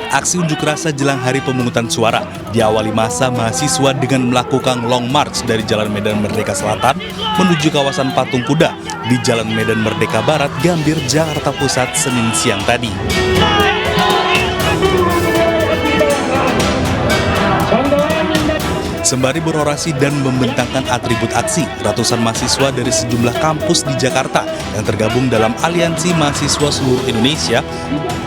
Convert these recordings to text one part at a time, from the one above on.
Aksi unjuk rasa jelang hari pemungutan suara diawali masa mahasiswa dengan melakukan long march dari Jalan Medan Merdeka Selatan menuju kawasan Patung Kuda di Jalan Medan Merdeka Barat, Gambir, Jakarta Pusat, Senin siang tadi. Sembari berorasi dan membentangkan atribut aksi, ratusan mahasiswa dari sejumlah kampus di Jakarta yang tergabung dalam Aliansi Mahasiswa Seluruh Indonesia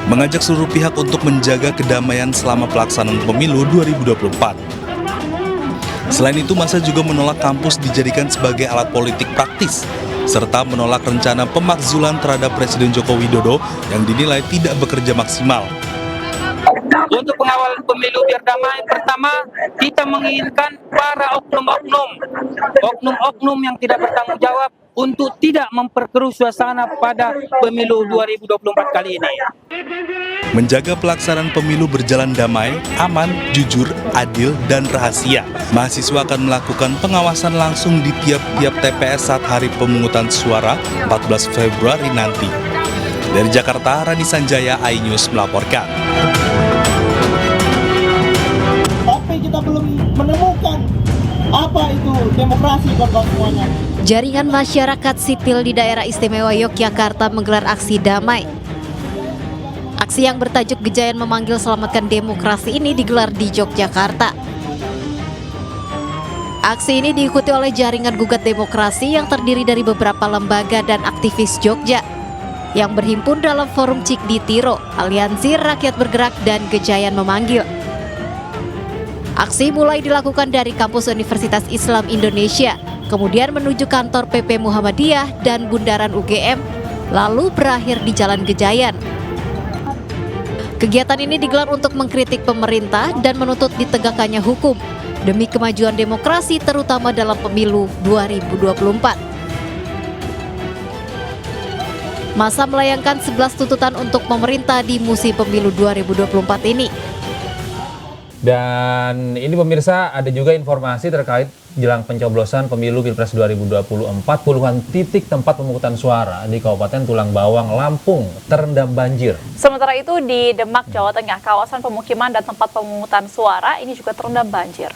mengajak seluruh pihak untuk menjaga kedamaian selama pelaksanaan pemilu 2024. Selain itu, massa juga menolak kampus dijadikan sebagai alat politik praktis, serta menolak rencana pemakzulan terhadap Presiden Joko Widodo yang dinilai tidak bekerja maksimal. Untuk pengawal pemilu biar damai, pertama kita menginginkan para oknum-oknum yang tidak bertanggung jawab untuk tidak memperkeruh suasana pada pemilu 2024 kali ini. Menjaga pelaksanaan pemilu berjalan damai, aman, jujur, adil, dan rahasia. Mahasiswa akan melakukan pengawasan langsung di tiap-tiap TPS saat hari pemungutan suara 14 Februari nanti. Dari Jakarta, Rani Sanjaya, iNews melaporkan. Tapi kita belum menemukan apa itu demokrasi buat semuanya. Jaringan masyarakat sipil di daerah istimewa Yogyakarta menggelar aksi damai. Aksi yang bertajuk Gejayan Memanggil Selamatkan Demokrasi ini digelar di Yogyakarta. Aksi ini diikuti oleh jaringan gugat demokrasi yang terdiri dari beberapa lembaga dan aktivis Jogja yang berhimpun dalam forum Cikdi Tiro, Aliansi Rakyat Bergerak dan Gejayan Memanggil. Aksi mulai dilakukan dari kampus Universitas Islam Indonesia, kemudian menuju kantor PP Muhammadiyah dan bundaran UGM, lalu berakhir di Jalan Gejayan. Kegiatan ini digelar untuk mengkritik pemerintah dan menuntut ditegakkannya hukum demi kemajuan demokrasi terutama dalam pemilu 2024. Massa melayangkan 11 tuntutan untuk pemerintah di musim pemilu 2024 ini. Dan ini pemirsa, ada juga informasi terkait jelang pencoblosan pemilu Pilpres 2024, puluhan titik tempat pemungutan suara di Kabupaten Tulang Bawang, Lampung terendam banjir. Sementara itu di Demak, Jawa Tengah, kawasan pemukiman dan tempat pemungutan suara ini juga terendam banjir.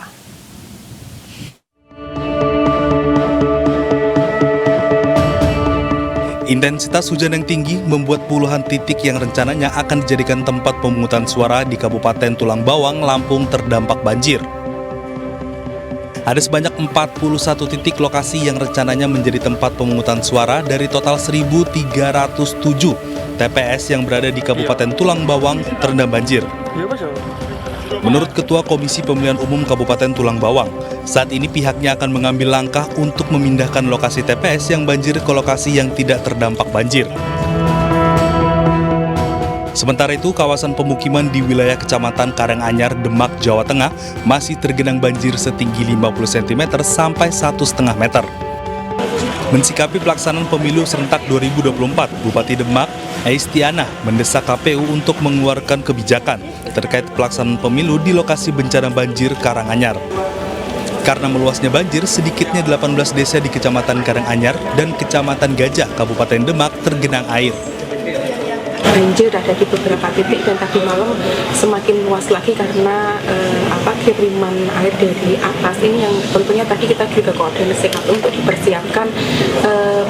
Intensitas hujan yang tinggi membuat puluhan titik yang rencananya akan dijadikan tempat pemungutan suara di Kabupaten Tulang Bawang, Lampung terdampak banjir. Ada sebanyak 41 titik lokasi yang rencananya menjadi tempat pemungutan suara dari total 1.307 TPS yang berada di Kabupaten Tulang Bawang terendam banjir. Menurut Ketua Komisi Pemilihan Umum Kabupaten Tulang Bawang, saat ini pihaknya akan mengambil langkah untuk memindahkan lokasi TPS yang banjir ke lokasi yang tidak terdampak banjir. Sementara itu, kawasan pemukiman di wilayah Kecamatan Karanganyar, Demak, Jawa Tengah masih tergenang banjir setinggi 50 cm sampai 1,5 meter. Mensikapi pelaksanaan pemilu serentak 2024, Bupati Demak, Aistianah, mendesak KPU untuk mengeluarkan kebijakan terkait pelaksanaan pemilu di lokasi bencana banjir Karanganyar. Karena meluasnya banjir, sedikitnya 18 desa di Kecamatan Karanganyar dan Kecamatan Gajah, Kabupaten Demak tergenang air. Banjir ada di beberapa titik dan tadi malam semakin luas lagi karena kiriman air dari atas ini yang tentunya tadi kita juga koordinasikan untuk dipersiapkan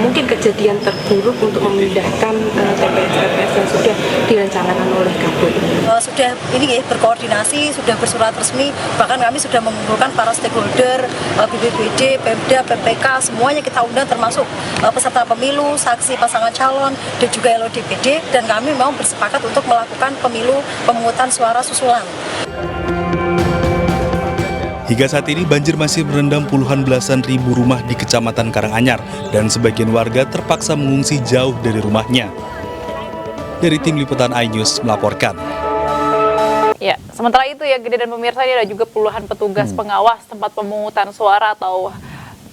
mungkin kejadian terburuk untuk memindahkan TPS yang sudah direncanakan oleh KPU. Sudah ini berkoordinasi, sudah bersurat resmi, bahkan kami sudah mengumpulkan para stakeholder, BPBD, Pemda, PPK, semuanya kita undang termasuk peserta pemilu, saksi pasangan calon, dan juga LODPD, dan kami mau bersepakat untuk melakukan pemilu pemungutan suara susulan. Hingga saat ini banjir masih merendam puluhan belasan ribu rumah di Kecamatan Karanganyar dan sebagian warga terpaksa mengungsi jauh dari rumahnya. Dari Tim Liputan iNews melaporkan. Ya, sementara itu ya Gede dan pemirsa, ini ada juga puluhan petugas pengawas tempat pemungutan suara atau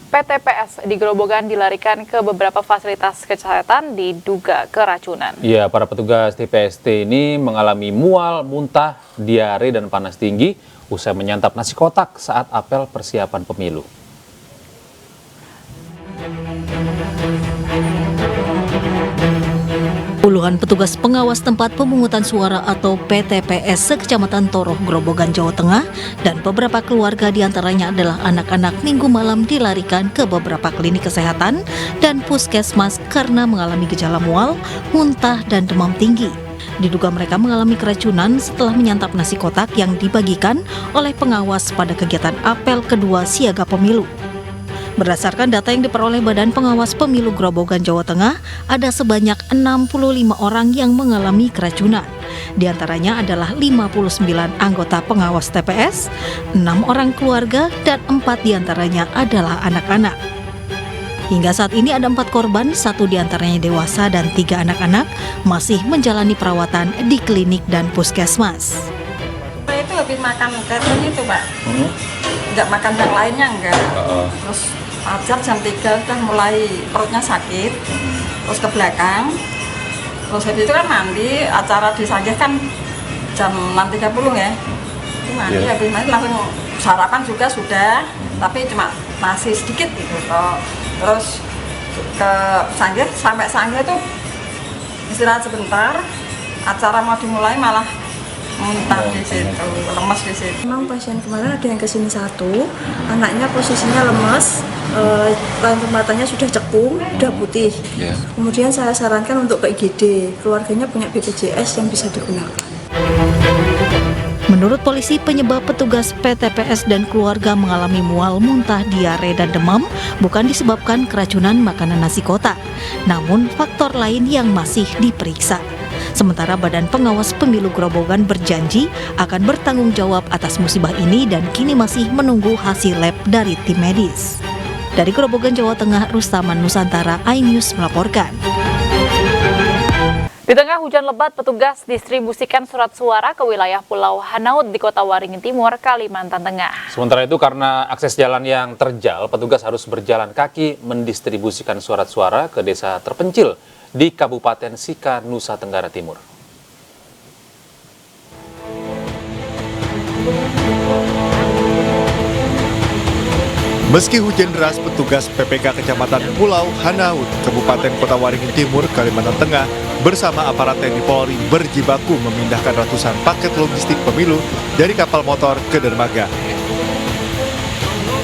PTPS di Grobogan dilarikan ke beberapa fasilitas kesehatan diduga keracunan. Ya, para petugas TPST ini mengalami mual, muntah, diare, dan panas tinggi usai menyantap nasi kotak saat apel persiapan pemilu. Puluhan petugas pengawas tempat pemungutan suara atau PTPS se-Kecamatan Toroh, Grobogan, Jawa Tengah dan beberapa keluarga diantaranya adalah anak-anak Minggu malam dilarikan ke beberapa klinik kesehatan dan puskesmas karena mengalami gejala mual, muntah, dan demam tinggi. Diduga mereka mengalami keracunan setelah menyantap nasi kotak yang dibagikan oleh pengawas pada kegiatan apel kedua siaga pemilu. Berdasarkan data yang diperoleh Badan Pengawas Pemilu Grobogan, Jawa Tengah, ada sebanyak 65 orang yang mengalami keracunan. Di antaranya adalah 59 anggota pengawas TPS, 6 orang keluarga, dan 4 diantaranya adalah anak-anak. Hingga saat ini ada 4 korban, 1 diantaranya dewasa dan 3 anak-anak masih menjalani perawatan di klinik dan puskesmas. Itu habis makan katanya itu Pak, nggak makan yang lainnya enggak. Terus ajar jam 3 udah mulai perutnya sakit, terus ke belakang. Terus habis itu kan mandi, acara disagih kan jam 6.30 ya. Itu mandi, habis mandi langsung sarapan juga sudah, tapi cuma nasi sedikit gitu toh. Terus ke sanggih, sampai sanggih itu istirahat sebentar, acara mau dimulai malah muntah di situ, lemas di situ. Memang pasien kemarin ada yang kesini 1, anaknya posisinya lemas, lampu matanya sudah cekung, sudah putih. Kemudian saya sarankan untuk ke IGD, keluarganya punya BPJS yang bisa digunakan. Menurut polisi, penyebab petugas PTPS dan keluarga mengalami mual, muntah, diare, dan demam bukan disebabkan keracunan makanan nasi kotak, namun faktor lain yang masih diperiksa. Sementara Badan Pengawas Pemilu Grobogan berjanji akan bertanggung jawab atas musibah ini dan kini masih menunggu hasil lab dari tim medis. Dari Grobogan, Jawa Tengah, Rustaman Nusantara, iNews melaporkan. Di tengah hujan lebat, petugas distribusikan surat suara ke wilayah Pulau Hanaut di Kota Waringin Timur, Kalimantan Tengah. Sementara itu karena akses jalan yang terjal, petugas harus berjalan kaki mendistribusikan surat suara ke desa terpencil di Kabupaten Sika, Nusa Tenggara Timur. Meski hujan deras, petugas PPK Kecamatan Pulau Hanaut, Kabupaten Kota Waringin Timur, Kalimantan Tengah, bersama aparat TNI Polri berjibaku memindahkan ratusan paket logistik pemilu dari kapal motor ke dermaga.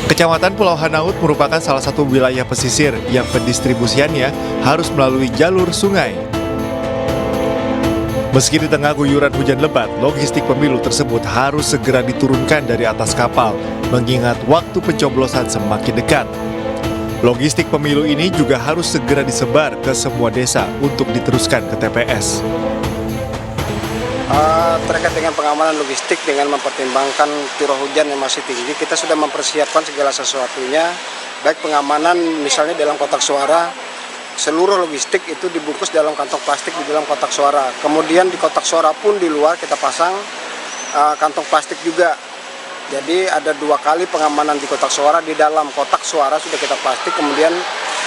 Kecamatan Pulau Hanaut merupakan salah satu wilayah pesisir yang pendistribusiannya harus melalui jalur sungai. Meski di tengah guyuran hujan lebat, logistik pemilu tersebut harus segera diturunkan dari atas kapal, mengingat waktu pencoblosan semakin dekat. Logistik pemilu ini juga harus segera disebar ke semua desa untuk diteruskan ke TPS. Terkait dengan pengamanan logistik dengan mempertimbangkan curah hujan yang masih tinggi, kita sudah mempersiapkan segala sesuatunya, baik pengamanan misalnya dalam kotak suara, seluruh logistik itu dibungkus dalam kantong plastik di dalam kotak suara. Kemudian di kotak suara pun di luar kita pasang kantong plastik juga. Jadi ada 2 kali pengamanan di kotak suara, di dalam kotak suara sudah kita plastik, kemudian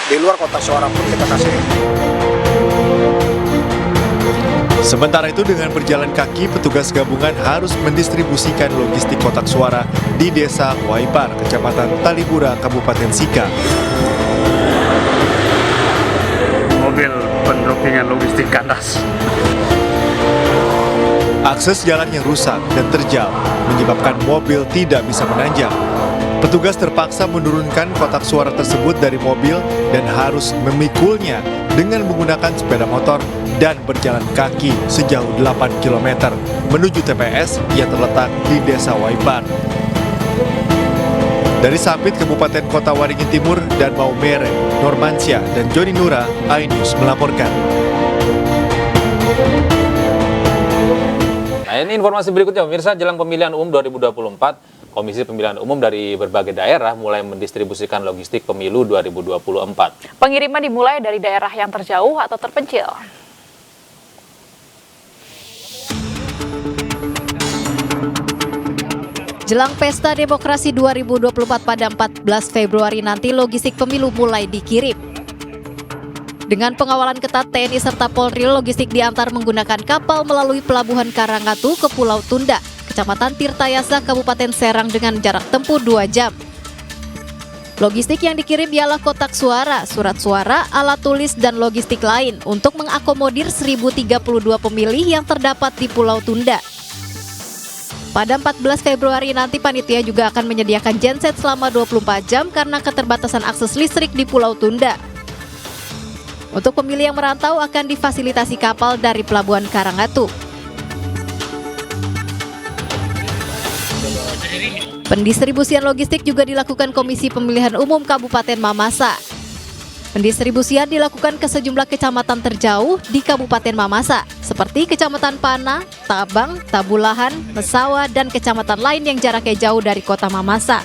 di luar kotak suara pun kita kasih. Sementara itu dengan berjalan kaki, petugas gabungan harus mendistribusikan logistik kotak suara di Desa Waipar, Kecamatan Talibura, Kabupaten Sika. Mobil pendroppingan logistik kandas. Akses jalan yang rusak dan terjal menyebabkan mobil tidak bisa menanjak. Petugas terpaksa menurunkan kotak suara tersebut dari mobil dan harus memikulnya dengan menggunakan sepeda motor dan berjalan kaki sejauh 8 km menuju TPS yang terletak di Desa Waipar. Dari Sampit, Kabupaten Kota Waringin Timur dan Maumere, Normansyah dan Joni Nura, iNews melaporkan. Nah, ini informasi berikutnya, pemirsa. Jelang pemilihan umum 2024, Komisi Pemilihan Umum dari berbagai daerah mulai mendistribusikan logistik pemilu 2024. Pengiriman dimulai dari daerah yang terjauh atau terpencil. Jelang Pesta Demokrasi 2024 pada 14 Februari nanti, logistik pemilu mulai dikirim. Dengan pengawalan ketat TNI serta Polri, logistik diantar menggunakan kapal melalui Pelabuhan Karangatu ke Pulau Tunda, Kecamatan Tirtayasa, Kabupaten Serang dengan jarak tempuh 2 jam. Logistik yang dikirim ialah kotak suara, surat suara, alat tulis, dan logistik lain untuk mengakomodir 1.032 pemilih yang terdapat di Pulau Tunda. Pada 14 Februari nanti panitia juga akan menyediakan genset selama 24 jam karena keterbatasan akses listrik di Pulau Tunda. Untuk pemilih yang merantau akan difasilitasi kapal dari Pelabuhan Karangatu. Pendistribusian logistik juga dilakukan Komisi Pemilihan Umum Kabupaten Mamasa. Pendistribusian dilakukan ke sejumlah kecamatan terjauh di Kabupaten Mamasa, seperti Kecamatan Pana, Tabang, Tabulahan, Mesawa, dan kecamatan lain yang jaraknya jauh dari kota Mamasa.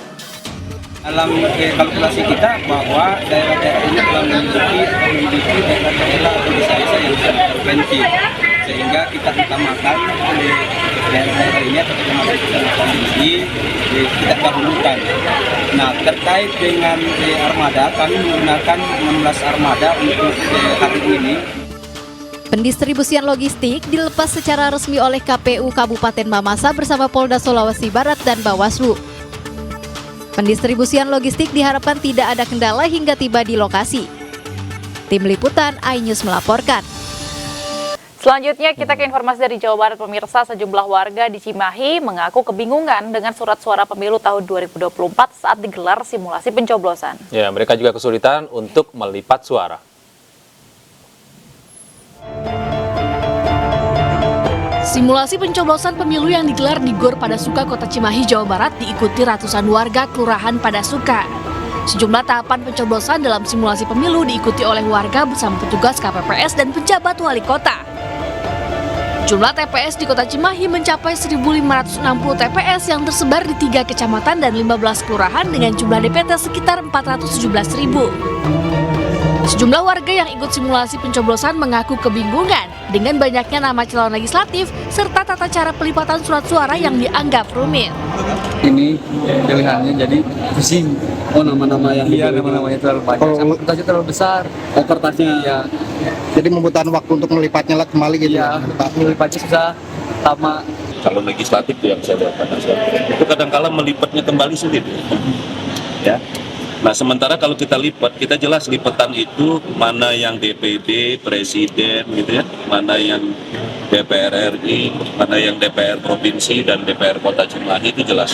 Dalam kalkulasi kita bahwa daerah-daerah ini telah memiliki daerah-daerah atau desa-desa yang terpencil, sehingga kita utamakan daerah-daerah ini atau kecamatan ini kita dahulukan. Nah, terkait dengan armada, kami menggunakan 16 armada untuk hari ini. Pendistribusian logistik dilepas secara resmi oleh KPU Kabupaten Mamasa bersama Polda Sulawesi Barat dan Bawaslu. Pendistribusian logistik diharapkan tidak ada kendala hingga tiba di lokasi. Tim Liputan iNews melaporkan. Selanjutnya kita ke informasi dari Jawa Barat, pemirsa. Sejumlah warga di Cimahi mengaku kebingungan dengan surat suara pemilu tahun 2024 saat digelar simulasi pencoblosan. Ya, mereka juga kesulitan untuk melipat suara. Simulasi pencoblosan pemilu yang digelar di Gor Padasuka, Kota Cimahi, Jawa Barat diikuti ratusan warga Kelurahan Padasuka. Sejumlah tahapan pencoblosan dalam simulasi pemilu diikuti oleh warga bersama petugas KPPS dan pejabat wali kota. Jumlah TPS di Kota Cimahi mencapai 1.560 TPS yang tersebar di 3 kecamatan dan 15 kelurahan dengan jumlah DPT sekitar 417.000. Sejumlah warga yang ikut simulasi pencoblosan mengaku kebingungan dengan banyaknya nama calon legislatif serta tata cara pelipatan surat suara yang dianggap rumit. Ini pilihannya jadi pusing. Oh, nama-nama yang nama-namanya terlalu banyak, sama kertasnya terlalu besar. Oh, kertasnya. Ya. Jadi membutuhkan waktu untuk melipatnya kembali gitu. Ya, melipatnya susah, lama. Calon legislatif yang saya dapatkan itu kadang-kala melipatnya kembali sulit. Ya. Nah, sementara kalau kita lipat, kita jelas lipatan itu mana yang DPD, Presiden gitu ya, mana yang DPR RI, mana yang DPR Provinsi dan DPR Kota Cimahi itu jelas.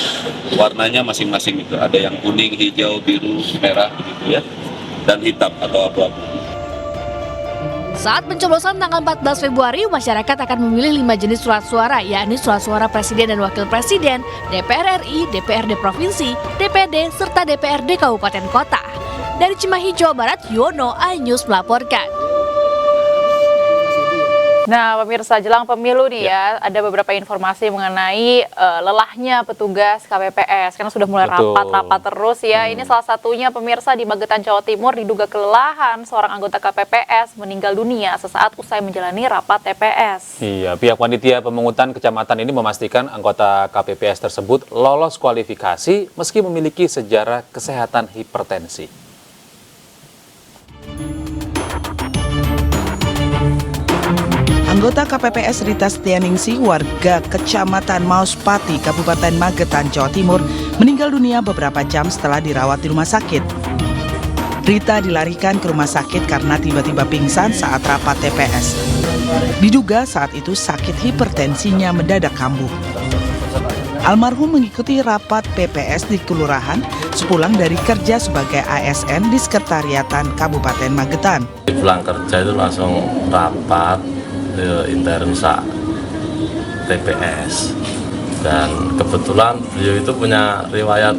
Warnanya masing-masing itu, ada yang kuning, hijau, biru, merah gitu ya, dan hitam atau abu-abu. Saat pencoblosan tanggal 14 Februari, masyarakat akan memilih 5 jenis surat suara, yakni surat suara Presiden dan Wakil Presiden, DPR RI, DPRD Provinsi, DPD, serta DPRD Kabupaten Kota. Dari Cimahi, Jawa Barat, Yono, iNews melaporkan. Nah, pemirsa, jelang pemilu nih ya, ada beberapa informasi mengenai lelahnya petugas KPPS karena sudah mulai rapat-rapat terus ya. Ini salah satunya, pemirsa, di Magetan, Jawa Timur diduga kelelahan seorang anggota KPPS meninggal dunia sesaat usai menjalani rapat TPS. Iya, pihak panitia pemungutan kecamatan ini memastikan anggota KPPS tersebut lolos kualifikasi meski memiliki sejarah kesehatan hipertensi. Anggota KPPS Rita Setianingsih, warga Kecamatan Mauspati, Kabupaten Magetan, Jawa Timur, meninggal dunia beberapa jam setelah dirawat di rumah sakit. Rita dilarikan ke rumah sakit karena tiba-tiba pingsan saat rapat TPS. Diduga saat itu sakit hipertensinya mendadak kambuh. Almarhum mengikuti rapat PPS di kelurahan sepulang dari kerja sebagai ASN di Sekretariatan Kabupaten Magetan. Pulang kerja itu langsung rapat intern TPS, dan kebetulan beliau itu punya riwayat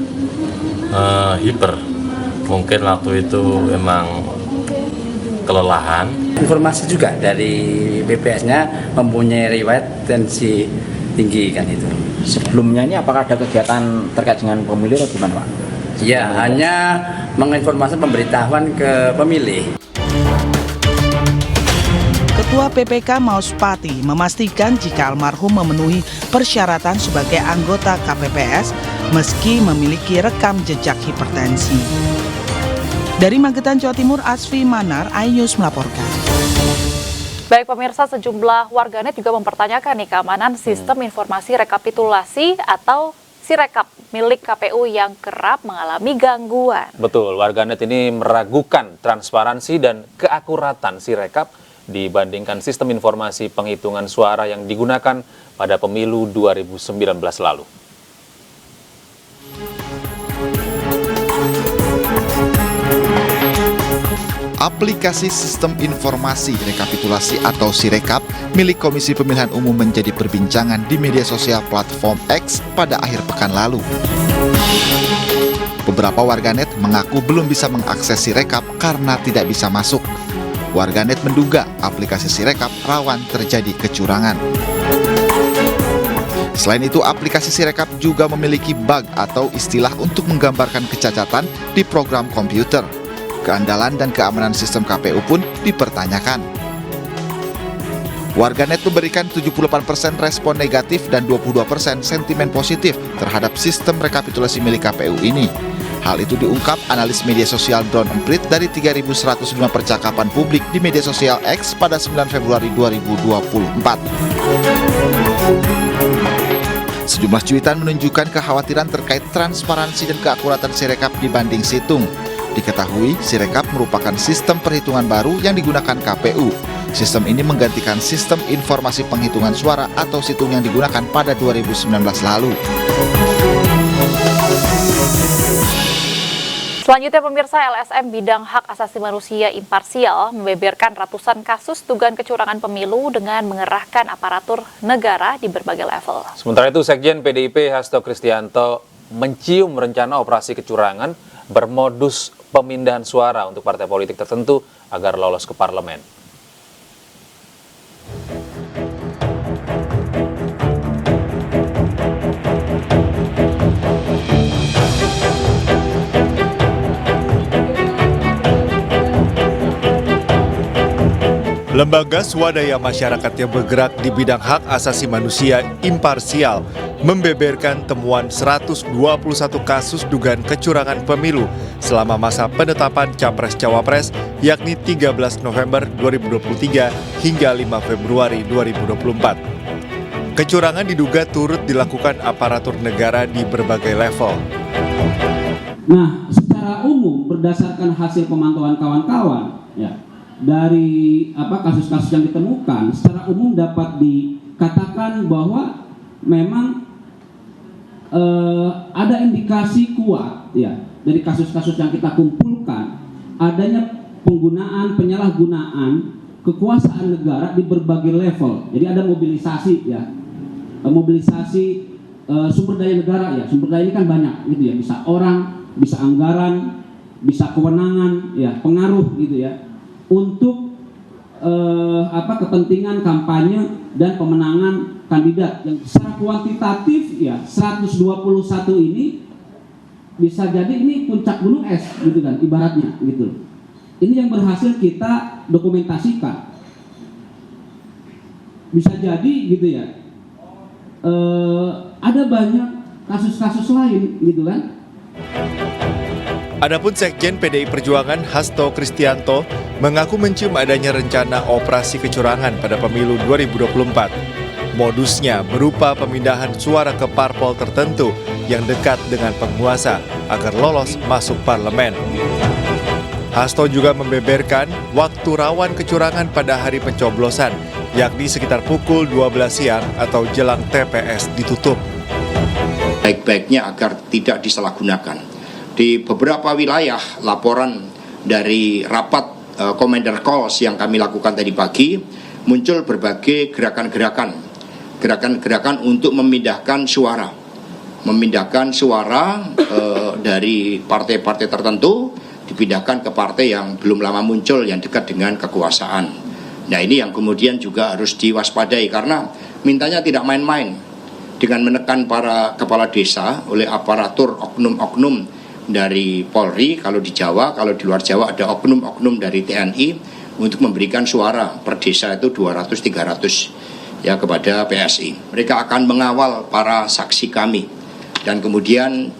hiper. Mungkin waktu itu memang kelelahan. Informasi juga dari BPS-nya mempunyai riwayat tensi tinggi kan itu. Sebelumnya ini apakah ada kegiatan terkait dengan pemilu atau gimana, Pak? Ya, hanya menginformasi pemberitahuan ke pemilih. Ketua PPK Mauspati memastikan jika almarhum memenuhi persyaratan sebagai anggota KPPS meski memiliki rekam jejak hipertensi. Dari Magetan, Jawa Timur, Asfi Manar, iNews melaporkan. Baik pemirsa, sejumlah warganet juga mempertanyakan nih keamanan sistem informasi rekapitulasi atau Sirekap milik KPU yang kerap mengalami gangguan. Betul, warganet ini meragukan transparansi dan keakuratan Sirekap dibandingkan sistem informasi penghitungan suara yang digunakan pada pemilu 2019 lalu. Aplikasi Sistem Informasi Rekapitulasi atau Sirekap milik Komisi Pemilihan Umum menjadi perbincangan di media sosial platform X pada akhir pekan lalu. Beberapa warganet mengaku belum bisa mengakses Sirekap karena tidak bisa masuk. Warganet menduga aplikasi Sirekap rawan terjadi kecurangan. Selain itu, aplikasi Sirekap juga memiliki bug atau istilah untuk menggambarkan kecacatan di program komputer. Keandalan dan keamanan sistem KPU pun dipertanyakan. Warganet memberikan 78% respon negatif dan 22% sentimen positif terhadap sistem rekapitulasi milik KPU ini. Hal itu diungkap analis media sosial Don Emprit dari 3.105 percakapan publik di media sosial X pada 9 Februari 2024. Sejumlah cuitan menunjukkan kekhawatiran terkait transparansi dan keakuratan Sirekap dibanding Situng. Diketahui, Sirekap merupakan sistem perhitungan baru yang digunakan KPU. Sistem ini menggantikan sistem informasi penghitungan suara atau Situng yang digunakan pada 2019 lalu. Selanjutnya pemirsa, LSM bidang hak asasi manusia imparsial membeberkan ratusan kasus dugaan kecurangan pemilu dengan mengerahkan aparatur negara di berbagai level. Sementara itu, Sekjen PDIP Hasto Kristianto mencium rencana operasi kecurangan bermodus pemindahan suara untuk partai politik tertentu agar lolos ke parlemen. Lembaga swadaya masyarakat yang bergerak di bidang hak asasi manusia imparsial membeberkan temuan 121 kasus dugaan kecurangan pemilu selama masa penetapan Capres-Cawapres yakni 13 November 2023 hingga 5 Februari 2024. Kecurangan diduga turut dilakukan aparatur negara di berbagai level. Nah, secara umum berdasarkan hasil pemantauan kawan-kawan, ya, dari kasus-kasus yang ditemukan, secara umum dapat dikatakan bahwa memang ada indikasi kuat, ya, dari kasus-kasus yang kita kumpulkan adanya penggunaan penyalahgunaan kekuasaan negara di berbagai level. Jadi ada mobilisasi, ya, mobilisasi sumber daya negara, ya, sumber daya ini kan banyak, gitu ya, bisa orang, bisa anggaran, bisa kewenangan, ya, pengaruh, gitu ya, untuk kepentingan kampanye dan pemenangan kandidat yang secara kuantitatif, ya, 121 ini bisa jadi ini puncak gunung es, gitu kan, ibaratnya, gitu. Ini yang berhasil kita dokumentasikan. Bisa jadi, gitu ya, ada banyak kasus-kasus lain, gitu kan. Adapun Sekjen PDI Perjuangan Hasto Kristianto mengaku mencium adanya rencana operasi kecurangan pada pemilu 2024. Modusnya berupa pemindahan suara ke parpol tertentu yang dekat dengan penguasa agar lolos masuk parlemen. Hasto juga membeberkan waktu rawan kecurangan pada hari pencoblosan, yakni sekitar pukul 12 siang atau jelang TPS ditutup. Baik-baiknya agar tidak disalahgunakan. Di beberapa wilayah laporan dari rapat Commander Calls yang kami lakukan tadi pagi, muncul berbagai gerakan-gerakan untuk memindahkan suara dari partai-partai tertentu dipindahkan ke partai yang belum lama muncul yang dekat dengan kekuasaan. Nah, ini yang kemudian juga harus diwaspadai karena mintanya tidak main-main dengan menekan para kepala desa oleh aparatur oknum-oknum dari Polri, kalau di Jawa, kalau di luar Jawa ada oknum-oknum dari TNI untuk memberikan suara per desa itu 200-300 ya kepada PSI. Mereka akan mengawal para saksi kami dan kemudian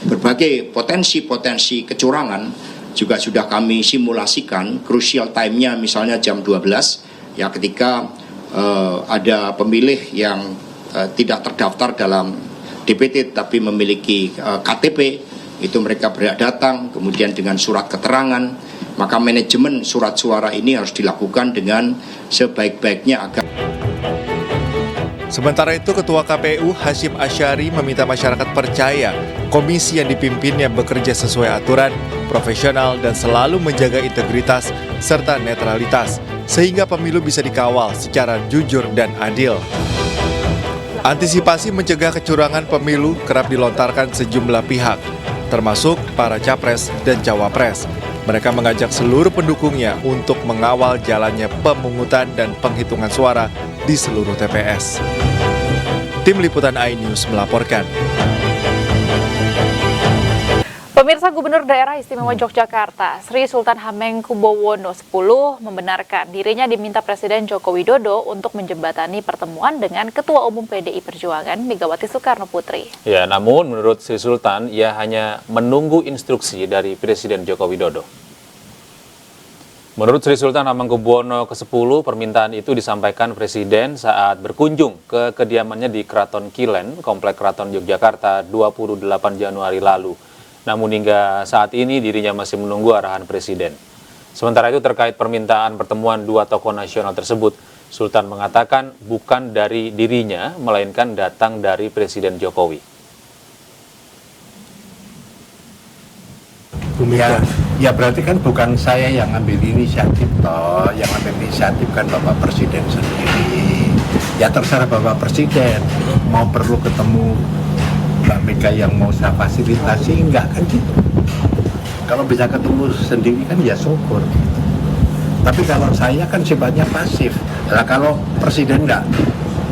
berbagai potensi-potensi kecurangan juga sudah kami simulasikan. Crucial time-nya misalnya jam 12 ya, ketika ada pemilih yang tidak terdaftar dalam DPT tapi memiliki KTP, itu mereka berhak datang, kemudian dengan surat keterangan, maka manajemen surat suara ini harus dilakukan dengan sebaik-baiknya agar. Sementara itu, Ketua KPU Hasyim Asyari meminta masyarakat percaya komisi yang dipimpinnya bekerja sesuai aturan, profesional, dan selalu menjaga integritas serta netralitas, sehingga pemilu bisa dikawal secara jujur dan adil. Antisipasi mencegah kecurangan pemilu kerap dilontarkan sejumlah pihak, termasuk para capres dan cawapres. Mereka mengajak seluruh pendukungnya untuk mengawal jalannya pemungutan dan penghitungan suara di seluruh TPS. Tim Liputan iNews melaporkan. Pemirsa, Gubernur Daerah Istimewa Yogyakarta, Sri Sultan Hamengkubuwono X membenarkan dirinya diminta Presiden Joko Widodo untuk menjembatani pertemuan dengan Ketua Umum PDI Perjuangan Megawati Soekarno Putri. Ya, namun menurut Sri Sultan, ia hanya menunggu instruksi dari Presiden Joko Widodo. Menurut Sri Sultan Hamengkubuwono X, permintaan itu disampaikan Presiden saat berkunjung ke kediamannya di Keraton Kilen, Komplek Keraton Yogyakarta 28 Januari lalu. Namun hingga saat ini dirinya masih menunggu arahan Presiden. Sementara itu terkait permintaan pertemuan dua tokoh nasional tersebut, Sultan mengatakan bukan dari dirinya, melainkan datang dari Presiden Jokowi. Ya berarti kan bukan saya yang ambil inisiatif toh, yang ambil inisiatif kan Bapak Presiden sendiri. Ya terserah Bapak Presiden, mau perlu ketemu Mbak Mega yang mau saya fasilitasi, enggak kan gitu. Kalau bisa ketemu sendiri kan ya syukur. Tapi kalau saya kan sifatnya pasif. Nah kalau Presiden enggak,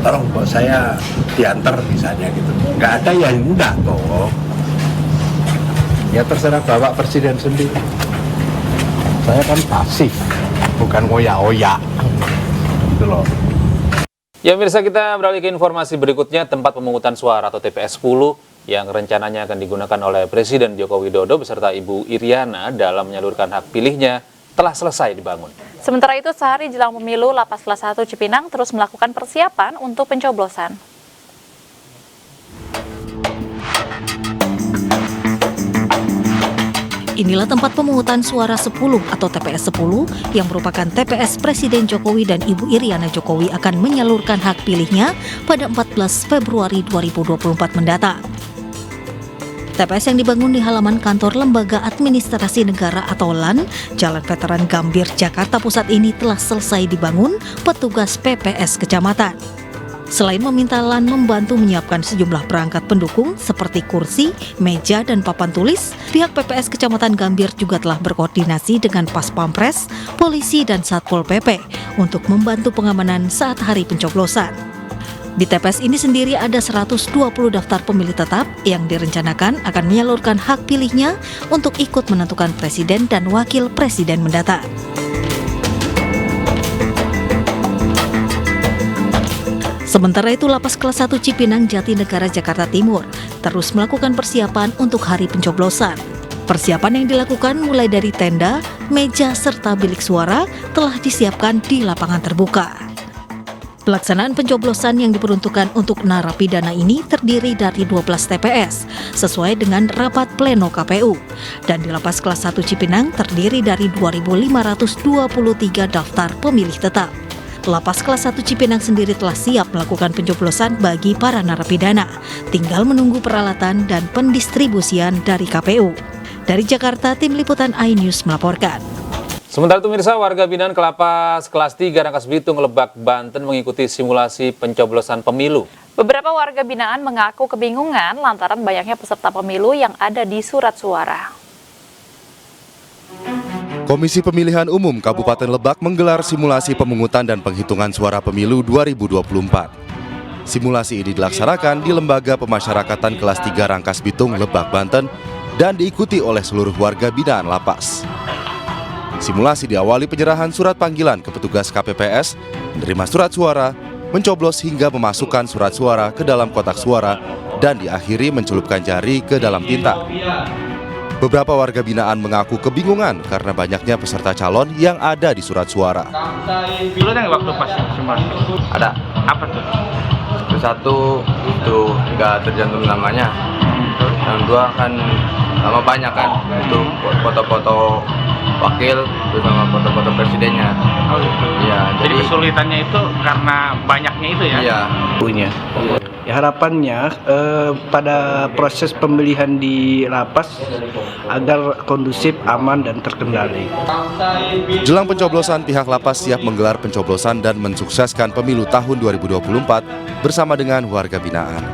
tolong kok saya diantar misalnya gitu. Enggak ada yang enggak kok. Ya terserah Bapak Presiden sendiri. Saya kan pasif, bukan oya-oya. Gitu loh. Ya pemirsa, kita beralih ke informasi berikutnya. Tempat pemungutan suara atau TPS 10 yang rencananya akan digunakan oleh Presiden Joko Widodo beserta Ibu Iriana dalam menyalurkan hak pilihnya telah selesai dibangun. Sementara itu, sehari jelang pemilu, Lapas Kelas 1 Cipinang terus melakukan persiapan untuk pencoblosan. Inilah tempat pemungutan suara 10 atau TPS 10 yang merupakan TPS Presiden Jokowi dan Ibu Iriana Jokowi akan menyalurkan hak pilihnya pada 14 Februari 2024 mendatang. TPS yang dibangun di halaman kantor Lembaga Administrasi Negara atau LAN, Jalan Veteran Gambir, Jakarta Pusat ini telah selesai dibangun petugas PPS Kecamatan. Selain meminta LAN membantu menyiapkan sejumlah perangkat pendukung seperti kursi, meja, dan papan tulis, pihak PPS Kecamatan Gambir juga telah berkoordinasi dengan Pas Pampres, polisi, dan Satpol PP untuk membantu pengamanan saat hari pencoblosan. Di TPS ini sendiri ada 120 daftar pemilih tetap yang direncanakan akan menyalurkan hak pilihnya untuk ikut menentukan presiden dan wakil presiden mendatang. Sementara itu, Lapas Kelas 1 Cipinang, Jatinegara, Jakarta Timur terus melakukan persiapan untuk hari pencoblosan. Persiapan yang dilakukan mulai dari tenda, meja, serta bilik suara telah disiapkan di lapangan terbuka. Pelaksanaan pencoblosan yang diperuntukkan untuk narapidana ini terdiri dari 12 TPS sesuai dengan rapat pleno KPU. Dan di Lapas Kelas 1 Cipinang terdiri dari 2.523 daftar pemilih tetap. Lapas Kelas 1 Cipinang sendiri telah siap melakukan pencoblosan bagi para narapidana. Tinggal menunggu peralatan dan pendistribusian dari KPU. Dari Jakarta, Tim Liputan iNews melaporkan. Sementara itu pemirsa, warga binaan Lapas Kelas 3 Rangkas Bitung, Lebak, Banten mengikuti simulasi pencoblosan pemilu. Beberapa warga binaan mengaku kebingungan lantaran banyaknya peserta pemilu yang ada di surat suara. Komisi Pemilihan Umum Kabupaten Lebak menggelar simulasi pemungutan dan penghitungan suara pemilu 2024. Simulasi ini dilaksanakan di Lembaga Pemasyarakatan Kelas 3 Rangkas Bitung, Lebak, Banten dan diikuti oleh seluruh warga binaan lapas. Simulasi diawali penyerahan surat panggilan ke petugas KPPS, menerima surat suara, mencoblos hingga memasukkan surat suara ke dalam kotak suara dan diakhiri mencelupkan jari ke dalam tinta. Beberapa warga binaan mengaku kebingungan karena banyaknya peserta calon yang ada di surat suara. Dulu kan waktu pas semua ada apa tuh? satu itu nggak tercantum namanya, yang dua kan sama banyak kan itu foto-foto wakil terus sama foto-foto presidennya. Ya, jadi kesulitannya itu karena banyaknya itu ya? Iya. Punya. Ya, harapannya pada proses pemilihan di lapas agar kondusif, aman dan terkendali. Jelang pencoblosan, pihak lapas siap menggelar pencoblosan dan mensukseskan pemilu tahun 2024 bersama dengan warga binaan.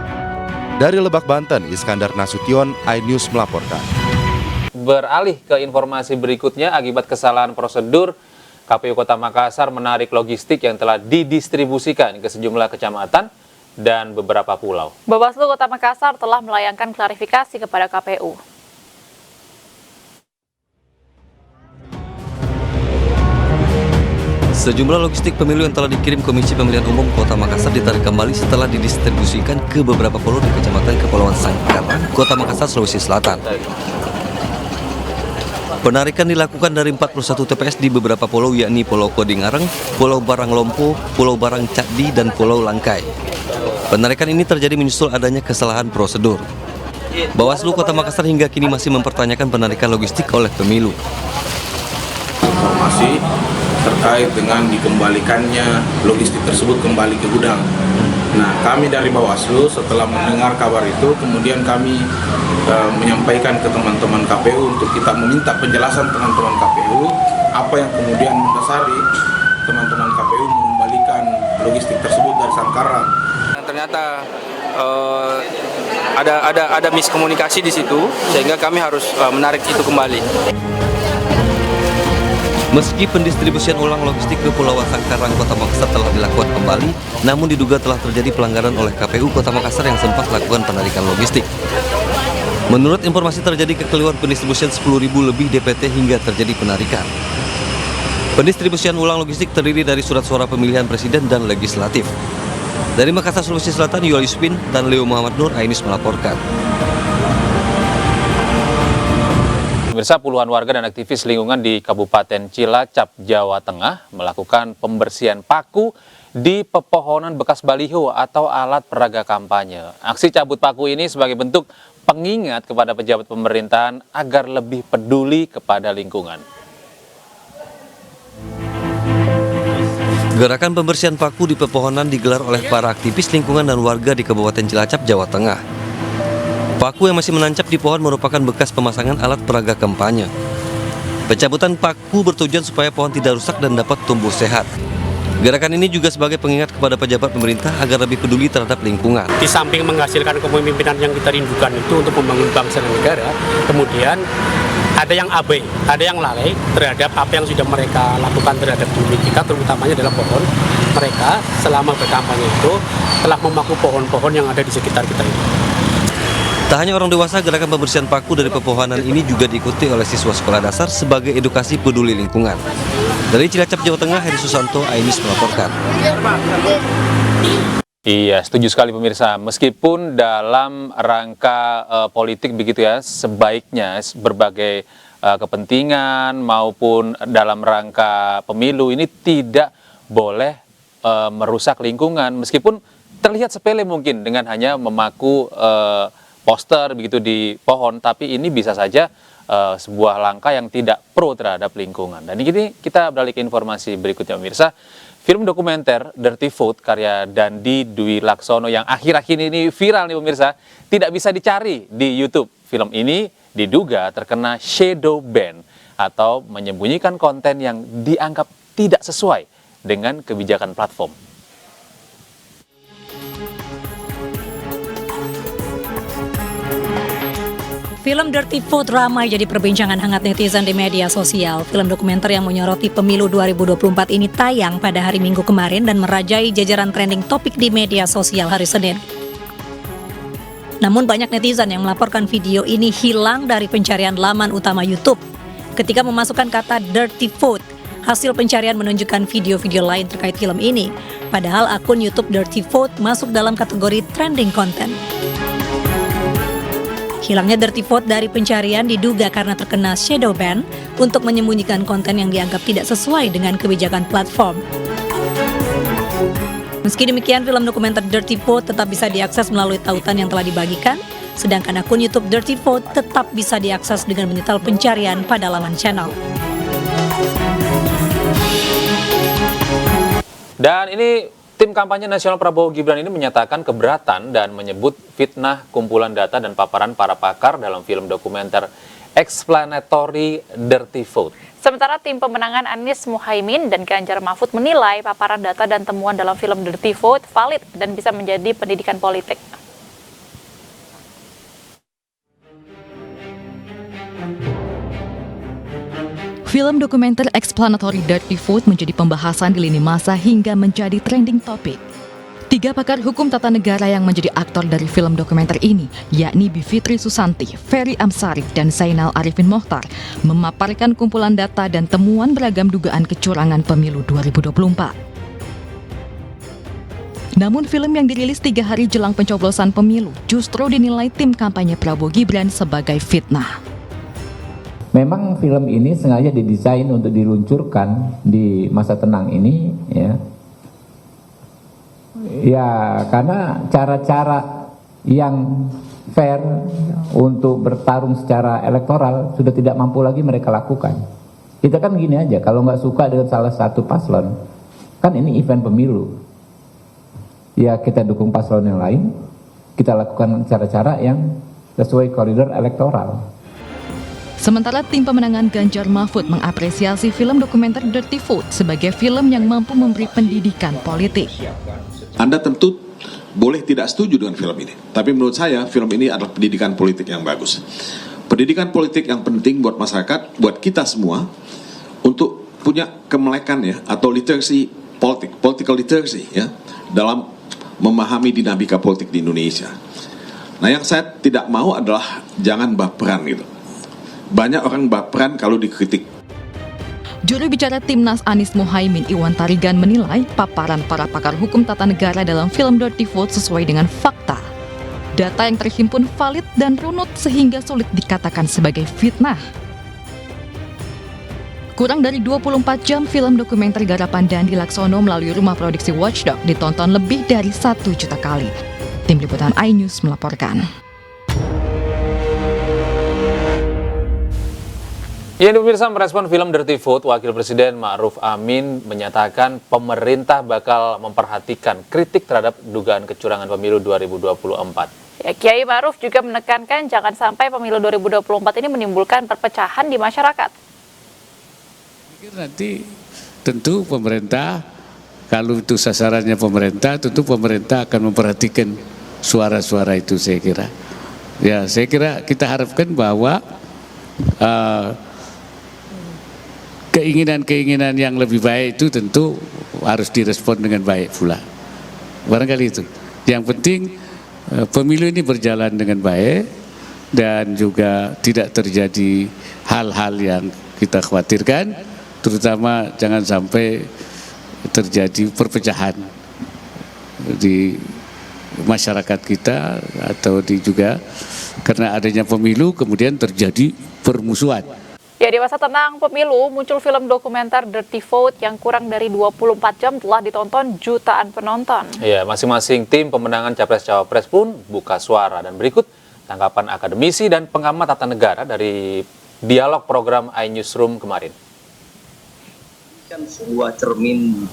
Dari Lebak, Banten, Iskandar Nasution, iNews melaporkan. Beralih ke informasi berikutnya, akibat kesalahan prosedur, KPU Kota Makassar menarik logistik yang telah didistribusikan ke sejumlah kecamatan dan beberapa pulau. Bawaslu Kota Makassar telah melayangkan klarifikasi kepada KPU. Sejumlah logistik pemilu yang telah dikirim Komisi Pemilihan Umum Kota Makassar ditarik kembali setelah didistribusikan ke beberapa pulau di Kecamatan Kepulauan Sangkaran, Kota Makassar, Sulawesi Selatan. Penarikan dilakukan dari 41 TPS di beberapa pulau, yakni Pulau Kodingareng, Pulau Barang Lompo, Pulau Barang Cakdi, dan Pulau Langkai. Penarikan ini terjadi menyusul adanya kesalahan prosedur. Bawaslu Kota Makassar hingga kini masih mempertanyakan penarikan logistik oleh pemilu. Informasi terkait dengan dikembalikannya logistik tersebut kembali ke gudang. Nah, kami dari Bawaslu setelah mendengar kabar itu, kemudian kami menyampaikan ke teman-teman KPU untuk kita meminta penjelasan teman-teman KPU apa yang kemudian mendasari teman-teman KPU mengembalikan logistik tersebut dari Sangkaran. Ternyata ada miskomunikasi di situ sehingga kami harus menarik itu kembali. Meski pendistribusian ulang logistik ke Pulau Sangkaran Kota Makassar telah dilakukan kembali, namun diduga telah terjadi pelanggaran oleh KPU Kota Makassar yang sempat melakukan penarikan logistik. Menurut informasi terjadi kekeliruan pendistribusian 10.000 lebih DPT hingga terjadi penarikan. Pendistribusian ulang logistik terdiri dari surat suara pemilihan presiden dan legislatif. Dari Makassar, Sulawesi Selatan, Yulius Pin dan Leo Muhammad Nur, iNews melaporkan. Pemirsa, puluhan warga dan aktivis lingkungan di Kabupaten Cilacap, Jawa Tengah melakukan pembersihan paku di pepohonan bekas baliho atau alat peraga kampanye. Aksi cabut paku ini sebagai bentuk pengingat kepada pejabat pemerintahan agar lebih peduli kepada lingkungan. Gerakan pembersihan paku di pepohonan digelar oleh para aktivis lingkungan dan warga di Kabupaten Cilacap, Jawa Tengah. Paku yang masih menancap di pohon merupakan bekas pemasangan alat peraga kampanye. Pencabutan paku bertujuan supaya pohon tidak rusak dan dapat tumbuh sehat. Gerakan ini juga sebagai pengingat kepada pejabat pemerintah agar lebih peduli terhadap lingkungan. Di samping menghasilkan kepemimpinan yang kita rindukan itu untuk membangun bangsa dan negara, kemudian ada yang abai, ada yang lalai terhadap apa yang sudah mereka lakukan terhadap bumi kita, terutamanya adalah pohon. Mereka selama berkampanye itu telah memaku pohon-pohon yang ada di sekitar kita ini. Tak hanya orang dewasa, gerakan pembersihan paku dari pepohonan ini juga diikuti oleh siswa sekolah dasar sebagai edukasi peduli lingkungan. Dari Cilacap, Jawa Tengah, Heri Susanto, iNews melaporkan. Iya, setuju sekali pemirsa. Meskipun dalam rangka politik begitu ya, sebaiknya berbagai kepentingan maupun dalam rangka pemilu ini tidak boleh merusak lingkungan. Meskipun terlihat sepele mungkin dengan hanya memaku poster begitu di pohon, tapi ini bisa saja sebuah langkah yang tidak pro terhadap lingkungan. Dan ini kita beralih ke informasi berikutnya pemirsa. Film dokumenter Dirty Food karya Dandi Dwi Laksono yang akhir-akhir ini viral nih pemirsa, tidak bisa dicari di YouTube. Film ini diduga terkena shadow ban atau menyembunyikan konten yang dianggap tidak sesuai dengan kebijakan platform. Film Dirty Food ramai jadi perbincangan hangat netizen di media sosial. Film dokumenter yang menyoroti pemilu 2024 ini tayang pada hari Minggu kemarin dan merajai jajaran trending topik di media sosial hari Senin. Namun banyak netizen yang melaporkan video ini hilang dari pencarian laman utama YouTube. Ketika memasukkan kata Dirty Food, hasil pencarian menunjukkan video-video lain terkait film ini. Padahal akun YouTube Dirty Food masuk dalam kategori trending content. Hilangnya Dirty Food dari pencarian diduga karena terkena shadow ban untuk menyembunyikan konten yang dianggap tidak sesuai dengan kebijakan platform. Meski demikian, film dokumenter Dirty Vote tetap bisa diakses melalui tautan yang telah dibagikan, sedangkan akun YouTube Dirty Vote tetap bisa diakses dengan menyetel pencarian pada laman channel. Dan ini tim kampanye nasional Prabowo Gibran ini menyatakan keberatan dan menyebut fitnah kumpulan data dan paparan para pakar dalam film dokumenter explanatory Dirty Vote. Sementara tim pemenangan Anies Muhaimin dan Ganjar Mahfud menilai paparan data dan temuan dalam film Dirty Vote valid dan bisa menjadi pendidikan politik. Film dokumenter explanatory Dirty Vote menjadi pembahasan di lini masa hingga menjadi trending topic. 3 pakar hukum tata negara yang menjadi aktor dari film dokumenter ini, yakni Bivitri Susanti, Ferry Amsari, dan Zainal Arifin Mohtar, memaparkan kumpulan data dan temuan beragam dugaan kecurangan pemilu 2024. Namun film yang dirilis 3 hari jelang pencoblosan pemilu justru dinilai tim kampanye Prabowo Gibran sebagai fitnah. Memang film ini sengaja didesain untuk diluncurkan di masa tenang ini, ya karena cara-cara yang fair untuk bertarung secara elektoral sudah tidak mampu lagi mereka lakukan. Kita kan gini aja, kalau nggak suka dengan salah satu paslon, kan ini event pemilu, ya kita dukung paslon yang lain, kita lakukan cara-cara yang sesuai koridor elektoral. Sementara tim pemenangan Ganjar Mahfud mengapresiasi film dokumenter Dirty Vote sebagai film yang mampu memberi pendidikan politik. Anda tentu boleh tidak setuju dengan film ini, tapi menurut saya film ini adalah pendidikan politik yang bagus. Pendidikan politik yang penting buat masyarakat, buat kita semua, untuk punya kemelekan ya, atau literacy politik, political literacy ya, dalam memahami dinamika politik di Indonesia. Nah yang saya tidak mau adalah jangan baperan gitu. Banyak orang baperan kalau dikritik. Juru bicara Timnas Anies Muhaimin Iwan Tarigan menilai paparan para pakar hukum tata negara dalam film Dirty Vote sesuai dengan fakta. Data yang terhimpun valid dan runut sehingga sulit dikatakan sebagai fitnah. Kurang dari 24 jam film dokumenter garapan Dandi Laksono melalui rumah produksi Watchdog ditonton lebih dari 1 juta kali. Tim Liputan iNews melaporkan. Ya, pemirsa, merespon film Dirty Vote, Wakil Presiden Ma'ruf Amin menyatakan pemerintah bakal memperhatikan kritik terhadap dugaan kecurangan pemilu 2024. Ya, Kiai Ma'ruf juga menekankan jangan sampai pemilu 2024 ini menimbulkan perpecahan di masyarakat. Nanti tentu pemerintah, kalau itu sasarannya pemerintah, tentu pemerintah akan memperhatikan suara-suara itu, saya kira. Ya, saya kira kita harapkan bahwa keinginan-keinginan yang lebih baik itu tentu harus direspon dengan baik pula. Barangkali itu. Yang penting pemilu ini berjalan dengan baik dan juga tidak terjadi hal-hal yang kita khawatirkan, terutama jangan sampai terjadi perpecahan di masyarakat kita atau juga karena adanya pemilu kemudian terjadi permusuhan. Ya, di masa tenang pemilu muncul film dokumenter Dirty Vote yang kurang dari 24 jam telah ditonton jutaan penonton. Ya, masing-masing tim pemenangan Capres-Cawapres pun buka suara. Dan berikut tanggapan akademisi dan pengamat tata negara dari dialog program iNewsroom kemarin. Kan sebuah cermin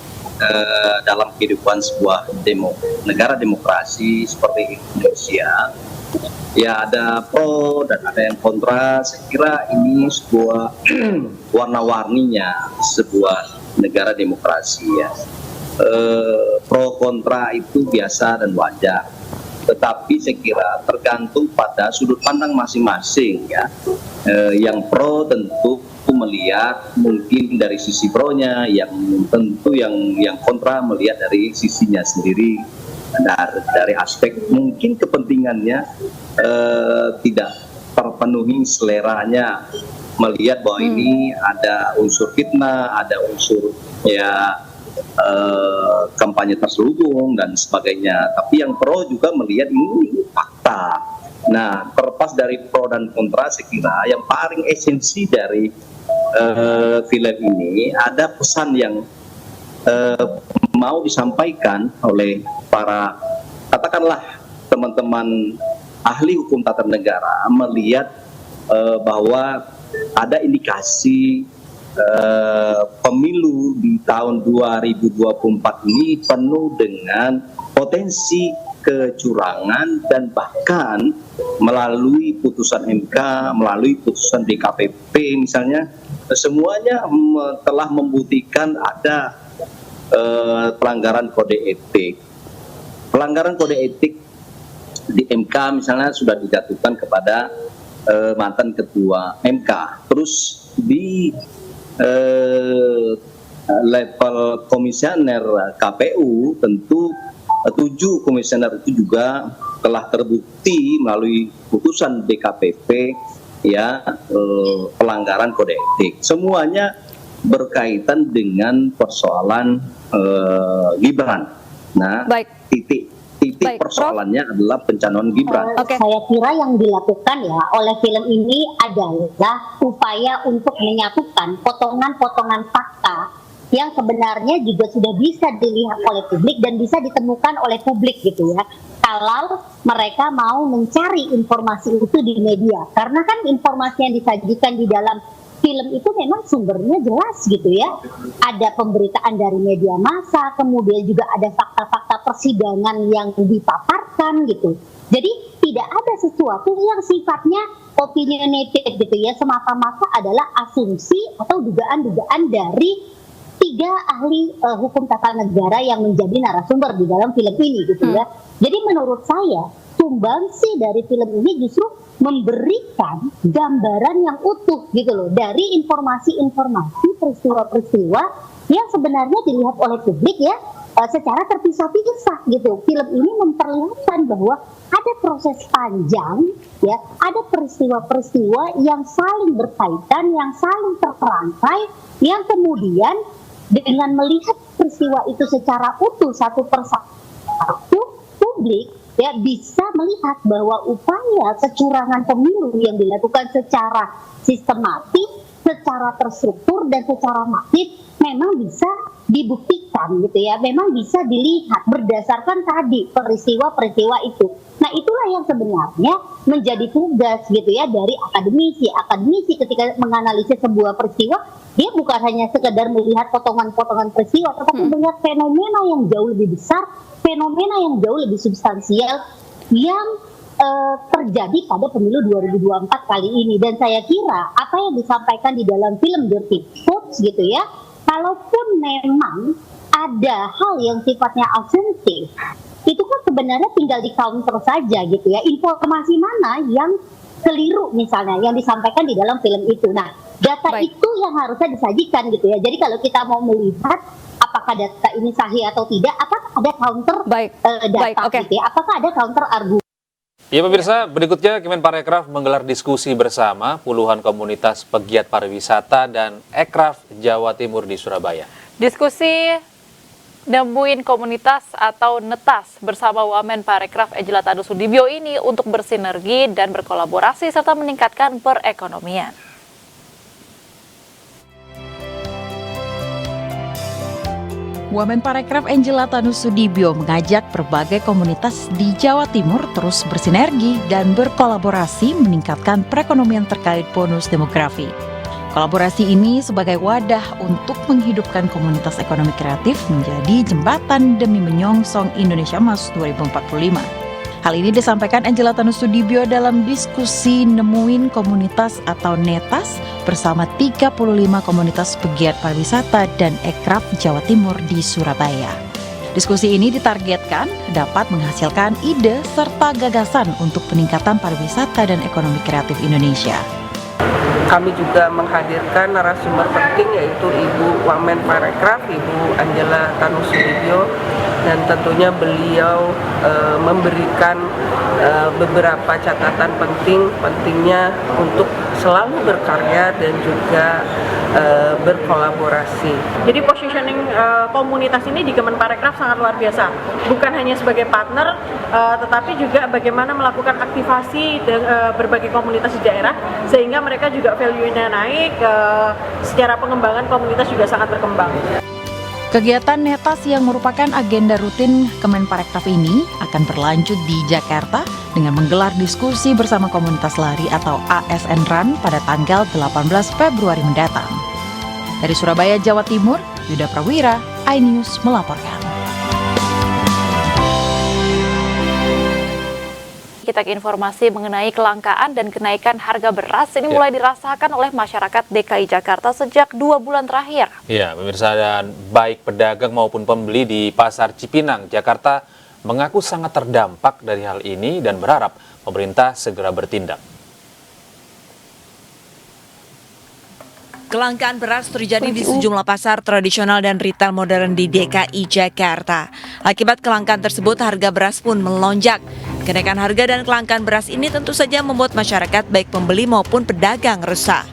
dalam kehidupan sebuah negara demokrasi seperti Indonesia. Ya ada pro dan ada yang kontra. Saya kira ini sebuah warna-warninya sebuah negara demokrasi ya. Pro kontra itu biasa dan wajar. Tetapi saya kira tergantung pada sudut pandang masing-masing ya. Yang pro tentu melihat mungkin dari sisi pro-nya, yang tentu yang kontra melihat dari sisinya sendiri. Dari aspek mungkin kepentingannya tidak terpenuhi seleranya, melihat bahwa ini ada unsur fitnah, ada unsur ya kampanye terselubung dan sebagainya. Tapi yang pro juga melihat ini fakta. Nah, terlepas dari pro dan kontra, saya kira yang paling esensi dari film ini ada pesan yang mau disampaikan oleh para, katakanlah teman-teman ahli hukum tata negara melihat bahwa ada indikasi pemilu di tahun 2024 ini penuh dengan potensi kecurangan, dan bahkan melalui putusan MK, melalui putusan DKPP misalnya, semuanya telah membuktikan ada pelanggaran kode etik. Pelanggaran kode etik di MK misalnya sudah dijatuhkan kepada mantan ketua MK. Terus di level komisioner KPU tentu 7 komisioner itu juga telah terbukti melalui putusan DKPP ya pelanggaran kode etik. Semuanya berkaitan dengan persoalan Gibran. Nah, titik persoalannya adalah pencalonan Gibran. Saya kira yang dilakukan ya oleh film ini adalah upaya untuk menyatukan potongan-potongan fakta yang sebenarnya juga sudah bisa dilihat oleh publik dan bisa ditemukan oleh publik gitu ya. Kalau mereka mau mencari informasi itu di media, karena kan informasi yang disajikan di dalam film itu memang sumbernya jelas gitu ya. Ada pemberitaan dari media massa, kemudian juga ada fakta-fakta persidangan yang dipaparkan gitu. Jadi tidak ada sesuatu yang sifatnya opinionated gitu ya, semata-mata adalah asumsi atau dugaan-dugaan dari 3 ahli hukum tata negara yang menjadi narasumber di dalam film ini gitu ya. Jadi menurut saya sumbangsi dari film ini justru memberikan gambaran yang utuh gitu loh dari informasi-informasi peristiwa-peristiwa yang sebenarnya dilihat oleh publik ya secara terpisah-pisah gitu. Film ini memperlihatkan bahwa ada proses panjang ya, ada peristiwa-peristiwa yang saling berkaitan, yang saling terperangkai, yang kemudian dengan melihat peristiwa itu secara utuh satu persatu, publik ya bisa melihat bahwa upaya kecurangan pemilu yang dilakukan secara sistematis, secara terstruktur dan secara masif memang bisa dibuktikan gitu ya, memang bisa dilihat berdasarkan tadi peristiwa-peristiwa itu. Nah itulah yang sebenarnya menjadi tugas gitu ya dari akademisi ketika menganalisis sebuah peristiwa, dia bukan hanya sekedar melihat potongan-potongan peristiwa, tetapi melihat fenomena yang jauh lebih besar, fenomena yang jauh lebih substansial yang terjadi pada pemilu 2024 kali ini. Dan saya kira apa yang disampaikan di dalam film Dirty Votes gitu ya, kalaupun memang ada hal yang sifatnya asumtif, itu kan sebenarnya tinggal di counter saja gitu ya, informasi mana yang keliru misalnya yang disampaikan di dalam film itu. Nah data itu yang harusnya disajikan gitu ya. Jadi kalau kita mau melihat apakah data ini sahih atau tidak, apakah ada counter data gitu ya, apakah ada counter argumen. Ya pemirsa, berikutnya Kemenparekraf menggelar diskusi bersama puluhan komunitas pegiat pariwisata dan Ekraf Jawa Timur di Surabaya. Diskusi Nemuin Komunitas atau NETAS bersama Wamen Parekraf Ejlatano Sudibyo ini untuk bersinergi dan berkolaborasi serta meningkatkan perekonomian. Wamen Parekraf Ejlatano Sudibyo mengajak berbagai komunitas di Jawa Timur terus bersinergi dan berkolaborasi meningkatkan perekonomian terkait bonus demografi. Kolaborasi ini sebagai wadah untuk menghidupkan komunitas ekonomi kreatif menjadi jembatan demi menyongsong Indonesia Emas 2045. Hal ini disampaikan Ejlatano Sudibyo dalam diskusi Nemuin Komunitas atau NETAS bersama 35 komunitas pegiat pariwisata dan Ekraf Jawa Timur di Surabaya. Diskusi ini ditargetkan dapat menghasilkan ide serta gagasan untuk peningkatan pariwisata dan ekonomi kreatif Indonesia. Kami juga menghadirkan narasumber penting yaitu Ibu Wamen Parekraf, Ibu Ejlatano Sudibyo, dan tentunya beliau memberikan beberapa catatan pentingnya untuk selalu berkarya dan juga berkolaborasi. Jadi positioning komunitas ini di Kemenparekraf sangat luar biasa. Bukan hanya sebagai partner, tetapi juga bagaimana melakukan aktivasi berbagai komunitas di daerah, sehingga mereka juga value-nya naik, secara pengembangan komunitas juga sangat berkembang. Kegiatan Netas yang merupakan agenda rutin Kemenparekraf ini akan berlanjut di Jakarta dengan menggelar diskusi bersama komunitas lari atau ASN Run pada tanggal 18 Februari mendatang. Dari Surabaya, Jawa Timur, Yuda Prawira, iNews melaporkan. Kita ke informasi mengenai kelangkaan dan kenaikan harga beras ini mulai dirasakan oleh masyarakat DKI Jakarta sejak 2 bulan terakhir. Ya, pemirsa, dan baik pedagang maupun pembeli di Pasar Cipinang, Jakarta mengaku sangat terdampak dari hal ini dan berharap pemerintah segera bertindak. Kelangkaan beras terjadi di sejumlah pasar tradisional dan retail modern di DKI Jakarta. Akibat kelangkaan tersebut, harga beras pun melonjak. Kenaikan harga dan kelangkaan beras ini tentu saja membuat masyarakat baik pembeli maupun pedagang resah.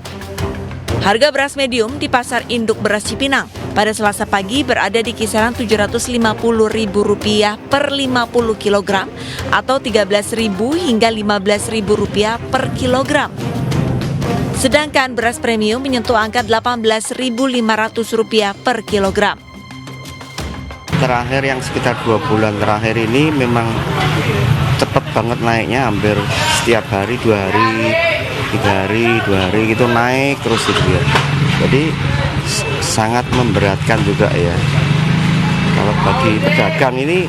Harga beras medium di Pasar Induk Beras Cipinang pada Selasa pagi berada di kisaran Rp750.000 per 50 kg atau Rp13.000 hingga Rp15.000 per kilogram. Sedangkan beras premium menyentuh angka Rp18.500 per kilogram. Terakhir yang sekitar 2 bulan terakhir ini memang cepat banget naiknya, hampir setiap hari, 2 hari, 3 hari, 2 hari gitu naik terus gitu ya. Jadi sangat memberatkan juga ya. Kalau bagi pedagang ini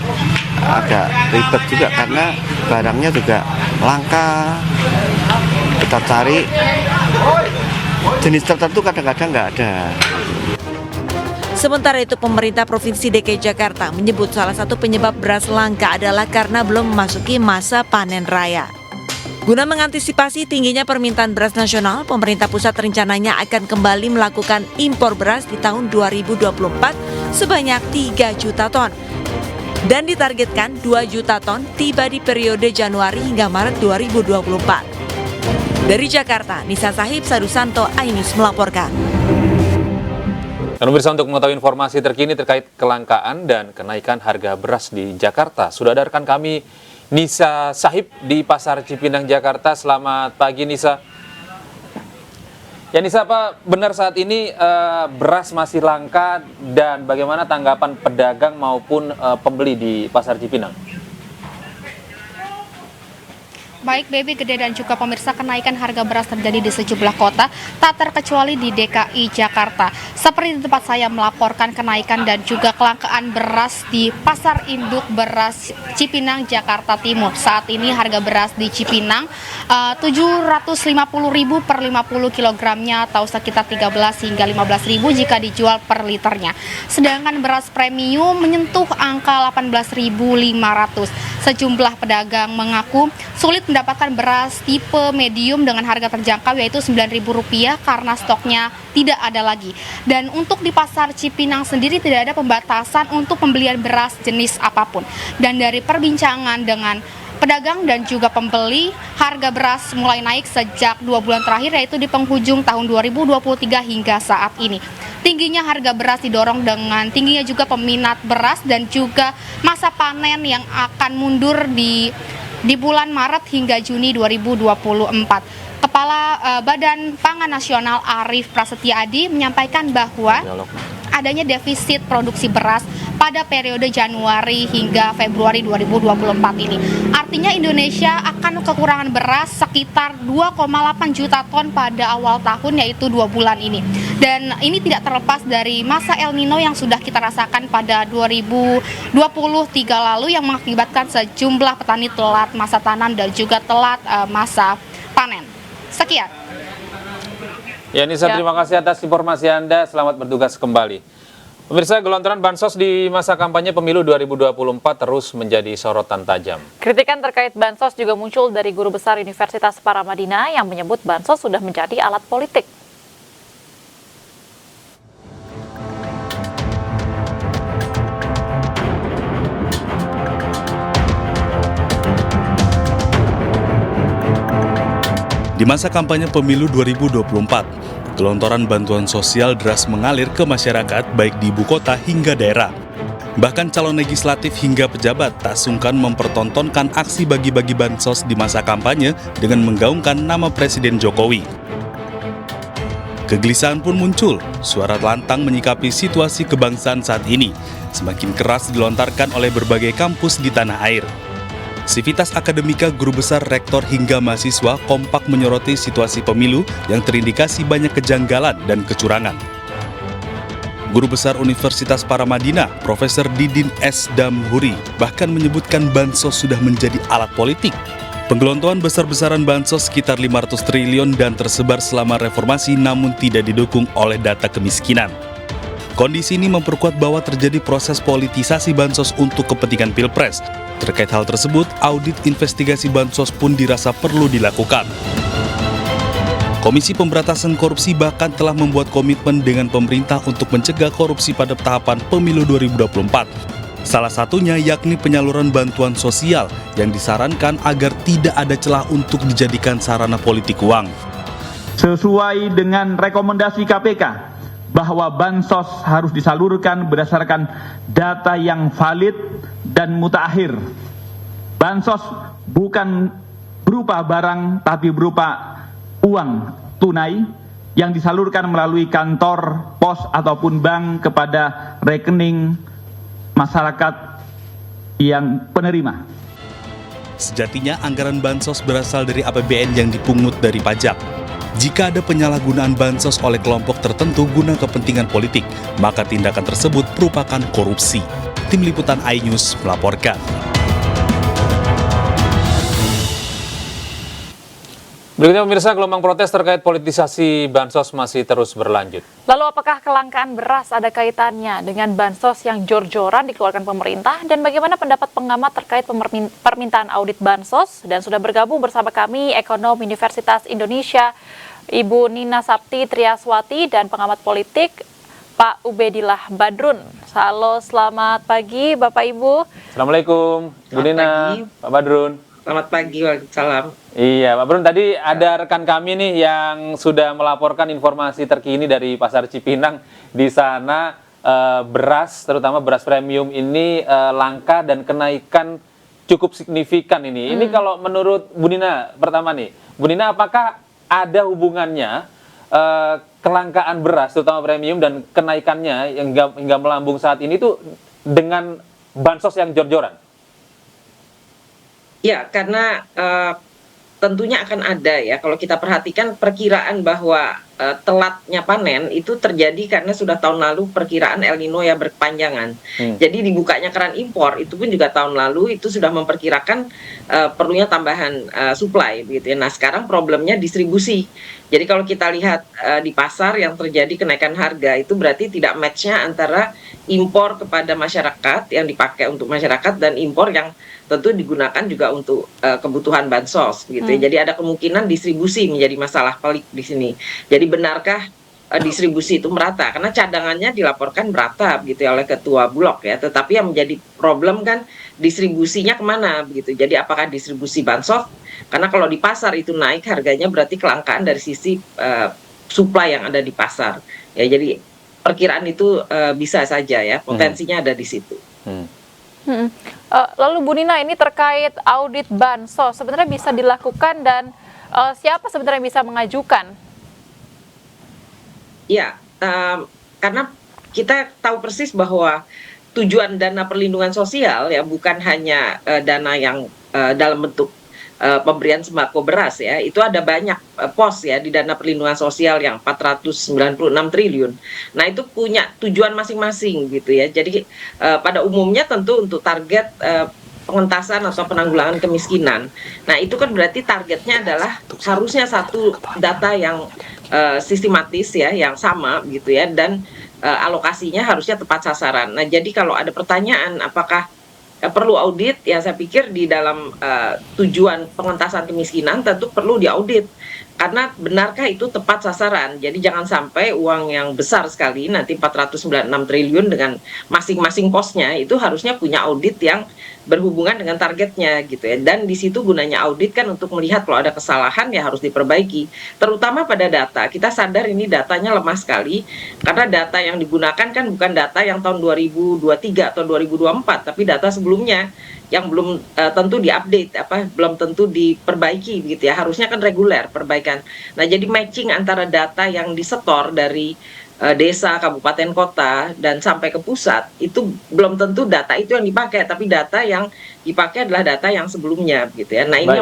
agak ribet juga karena barangnya juga langka. Kita cari jenis tertentu kadang-kadang nggak ada. Sementara itu, pemerintah Provinsi DKI Jakarta menyebut salah satu penyebab beras langka adalah karena belum memasuki masa panen raya. Guna mengantisipasi tingginya permintaan beras nasional, pemerintah pusat rencananya akan kembali melakukan impor beras di tahun 2024 sebanyak 3 juta ton. Dan ditargetkan 2 juta ton tiba di periode Januari hingga Maret 2024. Dari Jakarta, Nisa Sahib Sadusanto, iNews melaporkan. Dan pemirsa, untuk mengetahui informasi terkini terkait kelangkaan dan kenaikan harga beras di Jakarta, sudah ada rekan kami Nisa Sahib di Pasar Cipinang, Jakarta. Selamat pagi, Nisa. Ya, Nisa, apa benar saat ini beras masih langka dan bagaimana tanggapan pedagang maupun pembeli di Pasar Cipinang? Baik, Baby Gede dan juga pemirsa, kenaikan harga beras terjadi di sejumlah kota, tak terkecuali di DKI Jakarta. Seperti di tempat saya melaporkan kenaikan dan juga kelangkaan beras di Pasar Induk Beras Cipinang, Jakarta Timur. Saat ini harga beras di Cipinang Rp750.000 per 50 kilogramnya atau sekitar 13 hingga 15.000 jika dijual per liternya. Sedangkan beras premium menyentuh angka 18.500. Sejumlah pedagang mengaku sulit mendapatkan beras tipe medium dengan harga terjangkau yaitu Rp9.000 karena stoknya tidak ada lagi. Dan untuk di Pasar Cipinang sendiri tidak ada pembatasan untuk pembelian beras jenis apapun. Dan dari perbincangan dengan pedagang dan juga pembeli, harga beras mulai naik sejak 2 bulan terakhir yaitu di penghujung tahun 2023 hingga saat ini. Tingginya harga beras didorong dengan tingginya juga peminat beras dan juga masa panen yang akan mundur di bulan Maret hingga Juni 2024. Kepala Badan Pangan Nasional Arief Prasetya Adi menyampaikan bahwa adanya defisit produksi beras pada periode Januari hingga Februari 2024 ini. Artinya Indonesia akan kekurangan beras sekitar 2,8 juta ton pada awal tahun yaitu 2 bulan ini. Dan ini tidak terlepas dari masa El Nino yang sudah kita rasakan pada 2023 lalu yang mengakibatkan sejumlah petani telat masa tanam dan juga telat masa panen. Sekian. Ya, Nisa, terima kasih atas informasi Anda. Selamat bertugas kembali. Pemirsa, gelontoran bansos di masa kampanye pemilu 2024 terus menjadi sorotan tajam. Kritikan terkait bansos juga muncul dari Guru Besar Universitas Paramadina yang menyebut bansos sudah menjadi alat politik. Di masa kampanye pemilu 2024, gelontoran bantuan sosial deras mengalir ke masyarakat baik di ibu kota hingga daerah. Bahkan calon legislatif hingga pejabat tak sungkan mempertontonkan aksi bagi-bagi bansos di masa kampanye dengan menggaungkan nama Presiden Jokowi. Kegelisahan pun muncul, suara lantang menyikapi situasi kebangsaan saat ini, semakin keras dilontarkan oleh berbagai kampus di tanah air. Sivitas Akademika, guru besar, rektor hingga mahasiswa kompak menyoroti situasi pemilu yang terindikasi banyak kejanggalan dan kecurangan. Guru besar Universitas Paramadina, Profesor Didin S. Damhuri, bahkan menyebutkan bansos sudah menjadi alat politik. Penggelontoan besar-besaran bansos sekitar 500 triliun dan tersebar selama reformasi namun tidak didukung oleh data kemiskinan. Kondisi ini memperkuat bahwa terjadi proses politisasi bansos untuk kepentingan Pilpres. Terkait hal tersebut, audit investigasi bansos pun dirasa perlu dilakukan. Komisi Pemberantasan Korupsi bahkan telah membuat komitmen dengan pemerintah untuk mencegah korupsi pada tahapan pemilu 2024. Salah satunya yakni penyaluran bantuan sosial yang disarankan agar tidak ada celah untuk dijadikan sarana politik uang. Sesuai dengan rekomendasi KPK bahwa bansos harus disalurkan berdasarkan data yang valid dan mutakhir. Bansos bukan berupa barang tapi berupa uang tunai yang disalurkan melalui kantor, pos ataupun bank kepada rekening masyarakat yang penerima. Sejatinya anggaran bansos berasal dari APBN yang dipungut dari pajak. Jika ada penyalahgunaan bansos oleh kelompok tertentu guna kepentingan politik, maka tindakan tersebut merupakan korupsi. Tim Liputan iNews melaporkan. Berikutnya pemirsa, gelombang protes terkait politisasi bansos masih terus berlanjut. Lalu apakah kelangkaan beras ada kaitannya dengan bansos yang jor-joran dikeluarkan pemerintah? Dan bagaimana pendapat pengamat terkait permintaan audit bansos? Dan sudah bergabung bersama kami ekonom Universitas Indonesia, Ibu Nina Sapti Triaswati, dan pengamat politik Pak Ubedillah Badrun. Halo, selamat pagi Bapak Ibu. Assalamualaikum, Bu Nina, Pak Badrun. Selamat pagi, waalaikumsalam. Iya, Pak Badrun, tadi ada rekan kami nih yang sudah melaporkan informasi terkini dari Pasar Cipinang. Di sana beras, terutama beras premium ini langka dan kenaikan cukup signifikan ini. Ini kalau menurut Bu Nina, pertama nih, Bu Nina, apakah ada hubungannya kelangkaan beras, terutama premium, dan kenaikannya yang hingga melambung saat ini tuh dengan bansos yang jor-joran? Ya, karena tentunya akan ada ya, kalau kita perhatikan perkiraan bahwa telatnya panen itu terjadi karena sudah tahun lalu perkiraan El Nino yang berkepanjangan. Jadi dibukanya keran impor itu pun juga tahun lalu itu sudah memperkirakan perlunya tambahan supply gitu ya. Nah, sekarang problemnya distribusi. Jadi kalau kita lihat di pasar yang terjadi kenaikan harga itu berarti tidak match-nya antara impor kepada masyarakat yang dipakai untuk masyarakat dan impor yang tentu digunakan juga untuk kebutuhan bansos gitu ya. Jadi ada kemungkinan distribusi menjadi masalah pelik di sini. Jadi benarkah distribusi itu merata? Karena cadangannya dilaporkan merata gitu ya oleh ketua Bulog ya. Tetapi yang menjadi problem kan distribusinya kemana begitu. Jadi apakah distribusi bansos? Karena kalau di pasar itu naik harganya berarti kelangkaan dari sisi supply yang ada di pasar. Ya, jadi perkiraan itu bisa saja ya, potensinya ada di situ. Lalu Bu Nina, ini terkait audit bansos sebenarnya bisa dilakukan dan siapa sebenarnya bisa mengajukan? Ya, karena kita tahu persis bahwa tujuan dana perlindungan sosial ya bukan hanya dana yang dalam bentuk pemberian sembako beras ya, itu ada banyak pos ya di dana perlindungan sosial yang 496 triliun. Nah, itu punya tujuan masing-masing gitu ya. Jadi pada umumnya tentu untuk target pengentasan atau penanggulangan kemiskinan. Nah, itu kan berarti targetnya adalah harusnya satu data yang sistematis ya, yang sama gitu ya, dan alokasinya harusnya tepat sasaran. Nah, jadi kalau ada pertanyaan apakah perlu audit, ya saya pikir di dalam tujuan pengentasan kemiskinan tentu perlu diaudit. Karena benarkah itu tepat sasaran? Jadi jangan sampai uang yang besar sekali, nanti 496 triliun dengan masing-masing posnya, itu harusnya punya audit yang berhubungan dengan targetnya gitu ya. Dan di situ gunanya audit kan untuk melihat kalau ada kesalahan ya harus diperbaiki. Terutama pada data, kita sadar ini datanya lemah sekali, karena data yang digunakan kan bukan data yang tahun 2023 atau 2024, tapi data sebelumnya. yang belum tentu diupdate, belum tentu diperbaiki gitu ya. Harusnya kan reguler perbaikan. Nah, jadi matching antara data yang disetor dari desa, kabupaten, kota dan sampai ke pusat itu belum tentu data itu yang dipakai, tapi data yang dipakai adalah data yang sebelumnya gitu ya. Nah, ini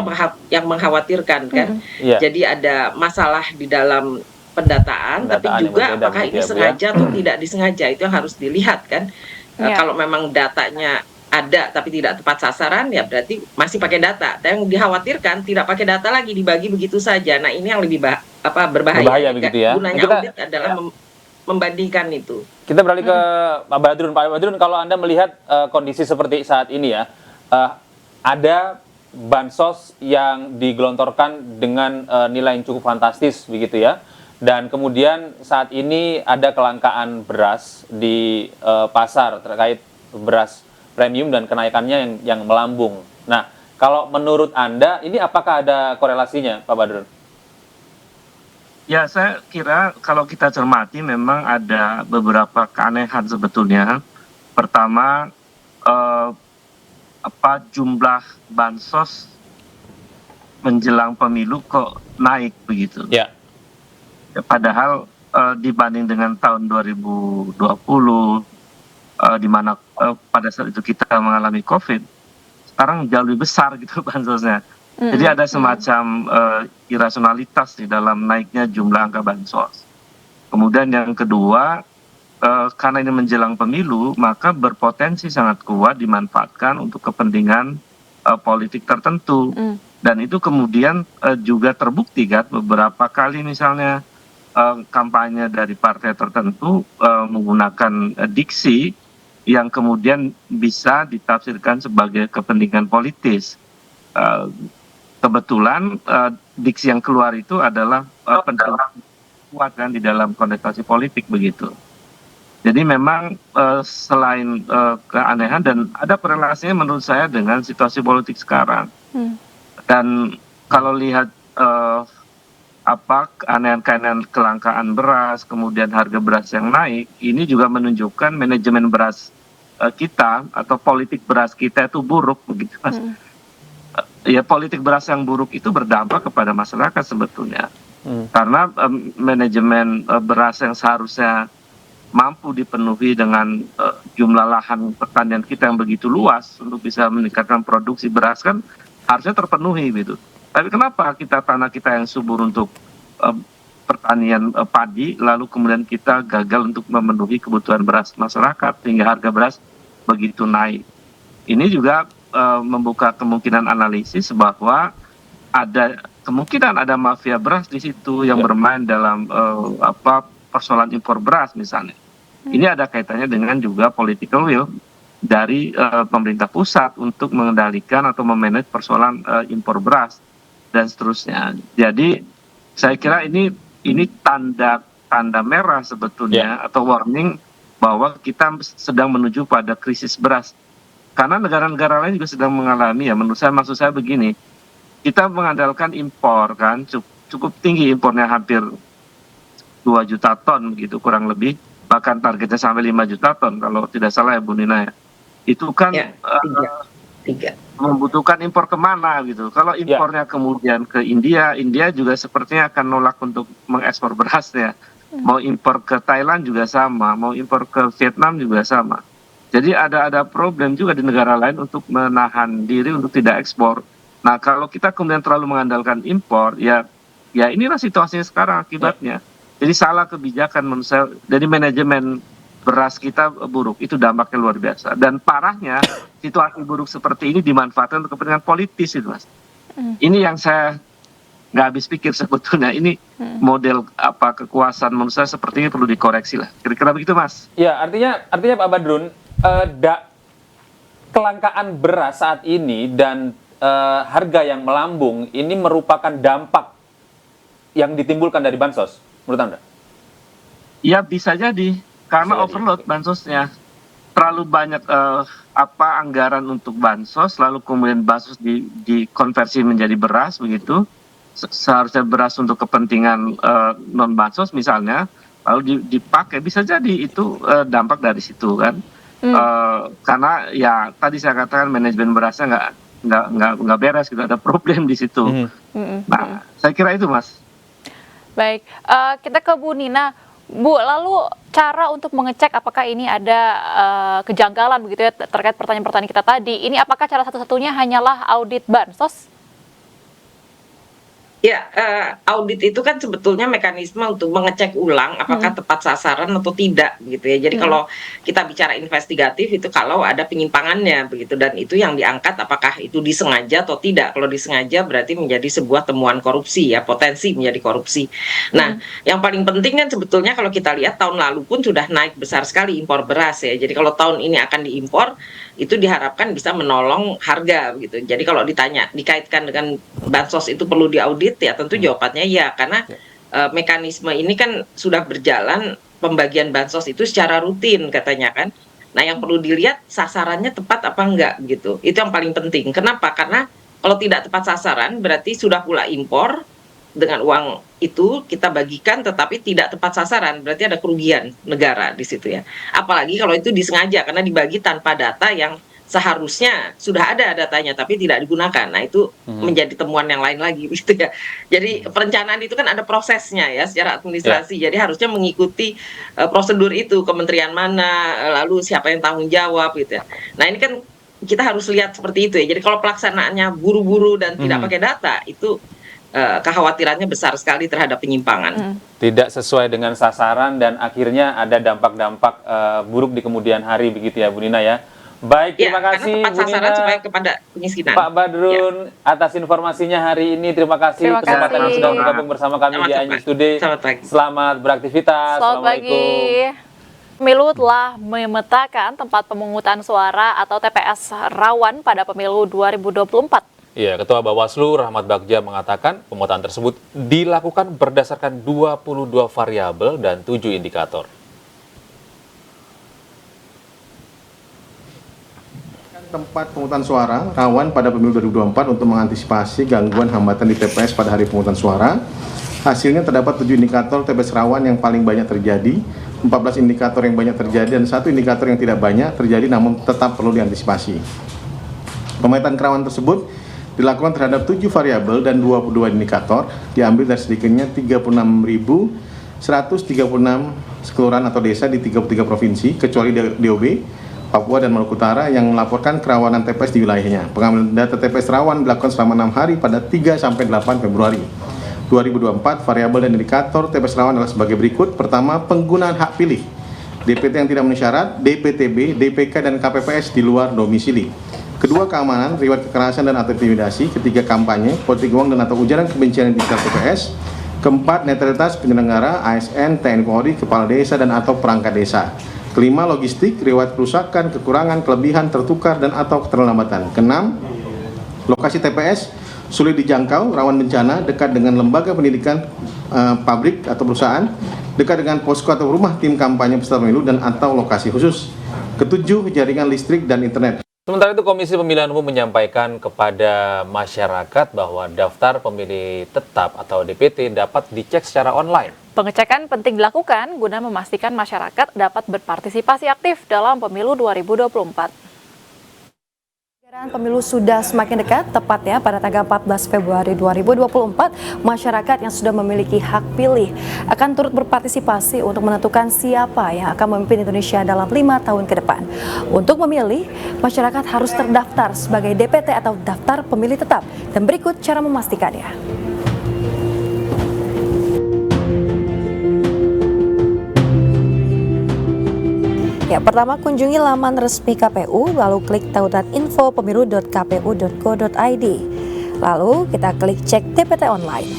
yang mengkhawatirkan kan. Jadi ada masalah di dalam pendataan, tapi juga apakah ini sengaja atau tidak disengaja, itu yang harus dilihat kan. Kalau memang datanya ada tapi tidak tepat sasaran, ya berarti masih pakai data. Dan yang dikhawatirkan tidak pakai data lagi, dibagi begitu saja. Nah, ini yang lebih berbahaya begitu ya. Gunanya audit adalah membandingkan itu. Kita beralih ke Pak Badrun. Pak Badrun, kalau Anda melihat kondisi seperti saat ini ya, ada bansos yang digelontorkan dengan nilai yang cukup fantastis begitu ya. Dan kemudian saat ini ada kelangkaan beras di pasar terkait beras premium dan kenaikannya yang melambung. Nah, kalau menurut Anda, ini apakah ada korelasinya, Pak Badrun? Ya, saya kira kalau kita cermati memang ada beberapa keanehan sebetulnya. Pertama, jumlah bansos menjelang pemilu kok naik begitu. Ya. Padahal dibanding dengan tahun 2020, di mana pada saat itu kita mengalami COVID, sekarang jauh lebih besar gitu bansosnya. Jadi ada semacam irasionalitas di dalam naiknya jumlah angka bansos. Kemudian yang kedua, karena ini menjelang pemilu, maka berpotensi sangat kuat dimanfaatkan untuk kepentingan politik tertentu. Dan itu kemudian juga terbukti kan beberapa kali misalnya kampanye dari partai tertentu menggunakan diksi yang kemudian bisa ditafsirkan sebagai kepentingan politis. Kebetulan diksi yang keluar itu adalah penting kuat kan di dalam kontestasi politik begitu. Jadi memang selain keanehan dan ada korelasinya menurut saya dengan situasi politik sekarang. Dan kalau lihat keanehan-keanehan kelangkaan beras, kemudian harga beras yang naik, ini juga menunjukkan manajemen beras kita atau politik beras kita itu buruk begitu Mas. Ya, politik beras yang buruk itu berdampak kepada masyarakat sebetulnya. Karena manajemen beras yang seharusnya mampu dipenuhi dengan jumlah lahan pertanian kita yang begitu luas untuk bisa meningkatkan produksi beras kan harusnya terpenuhi gitu. Tapi kenapa tanah kita yang subur untuk pertanian padi, lalu kemudian kita gagal untuk memenuhi kebutuhan beras masyarakat sehingga harga beras begitu naik. Ini juga membuka kemungkinan analisis bahwa ada kemungkinan ada mafia beras di situ yang bermain dalam persoalan impor beras misalnya. Ini ada kaitannya dengan juga political will dari pemerintah pusat untuk mengendalikan atau memanage persoalan impor beras dan seterusnya. Jadi saya kira ini tanda merah sebetulnya atau warning bahwa kita sedang menuju pada krisis beras. Karena negara-negara lain juga sedang mengalami maksud saya begini, kita mengandalkan impor kan cukup tinggi impornya hampir 2 juta ton begitu kurang lebih, bahkan targetnya sampai 5 juta ton kalau tidak salah ya Bu Nina ya. Itu kan membutuhkan impor kemana gitu. Kalau impornya kemudian ke India juga sepertinya akan nolak untuk mengekspor berasnya. Mau impor ke Thailand juga sama, mau impor ke Vietnam juga sama. Jadi ada problem juga di negara lain untuk menahan diri untuk tidak ekspor. Nah, kalau kita kemudian terlalu mengandalkan impor, ya inilah situasinya sekarang akibatnya. Jadi salah kebijakan menurut saya dari manajemen beras kita buruk, itu dampaknya luar biasa. Dan parahnya situasi buruk seperti ini dimanfaatkan untuk kepentingan politis itu Mas. Ini yang saya nggak habis pikir sebetulnya. Ini model kekuasaan menurut saya seperti ini perlu dikoreksi lah. Kira-kira begitu Mas. Ya, artinya Pak Badrun, kelangkaan beras saat ini dan harga yang melambung ini merupakan dampak yang ditimbulkan dari bansos menurut Anda? Ya bisa jadi karena overload bansosnya, terlalu banyak anggaran untuk bansos, lalu kemudian bansos dikonversi menjadi beras begitu. Seharusnya beras untuk kepentingan non bansos misalnya, lalu dipakai, bisa jadi itu dampak dari situ kan. Karena ya tadi saya katakan manajemen berasnya nggak beres, gitu, ada problem di situ. Nah, saya kira itu, Mas. Baik, kita ke Bu Nina. Bu, lalu cara untuk mengecek apakah ini ada kejanggalan begitu ya terkait pertanyaan-pertanyaan kita tadi, ini apakah cara satu-satunya hanyalah audit bansos? Ya, audit itu kan sebetulnya mekanisme untuk mengecek ulang apakah tepat sasaran atau tidak, gitu ya. Jadi kalau kita bicara investigatif itu kalau ada penyimpangannya, begitu, dan itu yang diangkat apakah itu disengaja atau tidak. Kalau disengaja berarti menjadi sebuah temuan korupsi, ya, potensi menjadi korupsi. Nah, yang paling penting kan sebetulnya kalau kita lihat tahun lalu pun sudah naik besar sekali impor beras, ya. Jadi kalau tahun ini akan diimpor, itu diharapkan bisa menolong harga, gitu. Jadi kalau dikaitkan dengan bansos itu perlu diaudit, ya tentu jawabannya ya, karena mekanisme ini kan sudah berjalan, pembagian bansos itu secara rutin katanya kan. Nah, yang perlu dilihat sasarannya tepat apa enggak, gitu. Itu yang paling penting. Kenapa? Karena kalau tidak tepat sasaran berarti sudah pula impor dengan uang itu kita bagikan tetapi tidak tepat sasaran, berarti ada kerugian negara di situ ya. Apalagi kalau itu disengaja karena dibagi tanpa data yang seharusnya sudah ada datanya tapi tidak digunakan. Nah, itu menjadi temuan yang lain lagi gitu ya. Jadi perencanaan itu kan ada prosesnya ya secara administrasi. Jadi harusnya mengikuti prosedur itu, kementerian mana, lalu siapa yang tanggung jawab gitu ya. Nah, ini kan kita harus lihat seperti itu ya. Jadi kalau pelaksanaannya buru-buru dan tidak pakai data, itu kekhawatirannya besar sekali terhadap penyimpangan. Tidak sesuai dengan sasaran dan akhirnya ada dampak-dampak buruk di kemudian hari begitu ya, Bu Nina ya. Baik, terima kasih tepat Bu sasaran Nina, supaya kepada kemiskinan. Pak Badrun atas informasinya hari ini. Terima kasih kesempatan yang sudah bergabung bersama kami di iNews Today. Selamat beraktivitas. Selamat pagi. Pemilu telah memetakan tempat pemungutan suara atau TPS rawan pada pemilu 2024. Iya, Ketua Bawaslu Rahmat Bagja mengatakan pemetaan tersebut dilakukan berdasarkan 22 variabel dan 7 indikator. Tempat pemungutan suara rawan pada pemilu 2024 untuk mengantisipasi gangguan hambatan di TPS pada hari pemungutan suara. Hasilnya terdapat 7 indikator TPS rawan yang paling banyak terjadi, 14 indikator yang banyak terjadi, dan 1 indikator yang tidak banyak terjadi namun tetap perlu diantisipasi. Pemetaan kerawanan tersebut dilakukan terhadap 7 variabel dan 22 indikator, diambil dari sedikitnya 36.136 kelurahan atau desa di 33 provinsi, kecuali DOB, Papua dan Maluku Utara yang melaporkan kerawanan TPS di wilayahnya. Pengambilan data TPS rawan dilakukan selama 6 hari pada 3 sampai 8 Februari 2024. Variabel dan indikator TPS rawan adalah sebagai berikut. Pertama, penggunaan hak pilih, DPT yang tidak memenuhi syarat, DPTB, DPK, dan KPPS di luar domisili. Kedua, keamanan, riwayat kekerasan dan atau intimidasi. Ketiga, kampanye, politik uang dan atau ujaran kebencian di sekitar TPS. Keempat, netralitas penyelenggara, ASN, TNI Polri, kepala desa dan atau perangkat desa. Kelima, logistik, riwayat kerusakan, kekurangan, kelebihan, tertukar dan atau keterlambatan. Keenam, lokasi TPS sulit dijangkau, rawan bencana, dekat dengan lembaga pendidikan, pabrik atau perusahaan, dekat dengan posko atau rumah tim kampanye peserta pemilu dan atau lokasi khusus. Ketujuh, jaringan listrik dan internet. Sementara itu, Komisi Pemilihan Umum menyampaikan kepada masyarakat bahwa daftar pemilih tetap atau DPT dapat dicek secara online. Pengecekan penting dilakukan guna memastikan masyarakat dapat berpartisipasi aktif dalam pemilu 2024. Pemilu sudah semakin dekat, tepatnya pada tanggal 14 Februari 2024, masyarakat yang sudah memiliki hak pilih akan turut berpartisipasi untuk menentukan siapa yang akan memimpin Indonesia dalam 5 tahun ke depan. Untuk memilih, masyarakat harus terdaftar sebagai DPT atau daftar pemilih tetap, dan berikut cara memastikannya. Ya, pertama kunjungi laman resmi KPU, lalu klik tautan info pemilu.kpu.go.id. Lalu kita klik cek DPT online.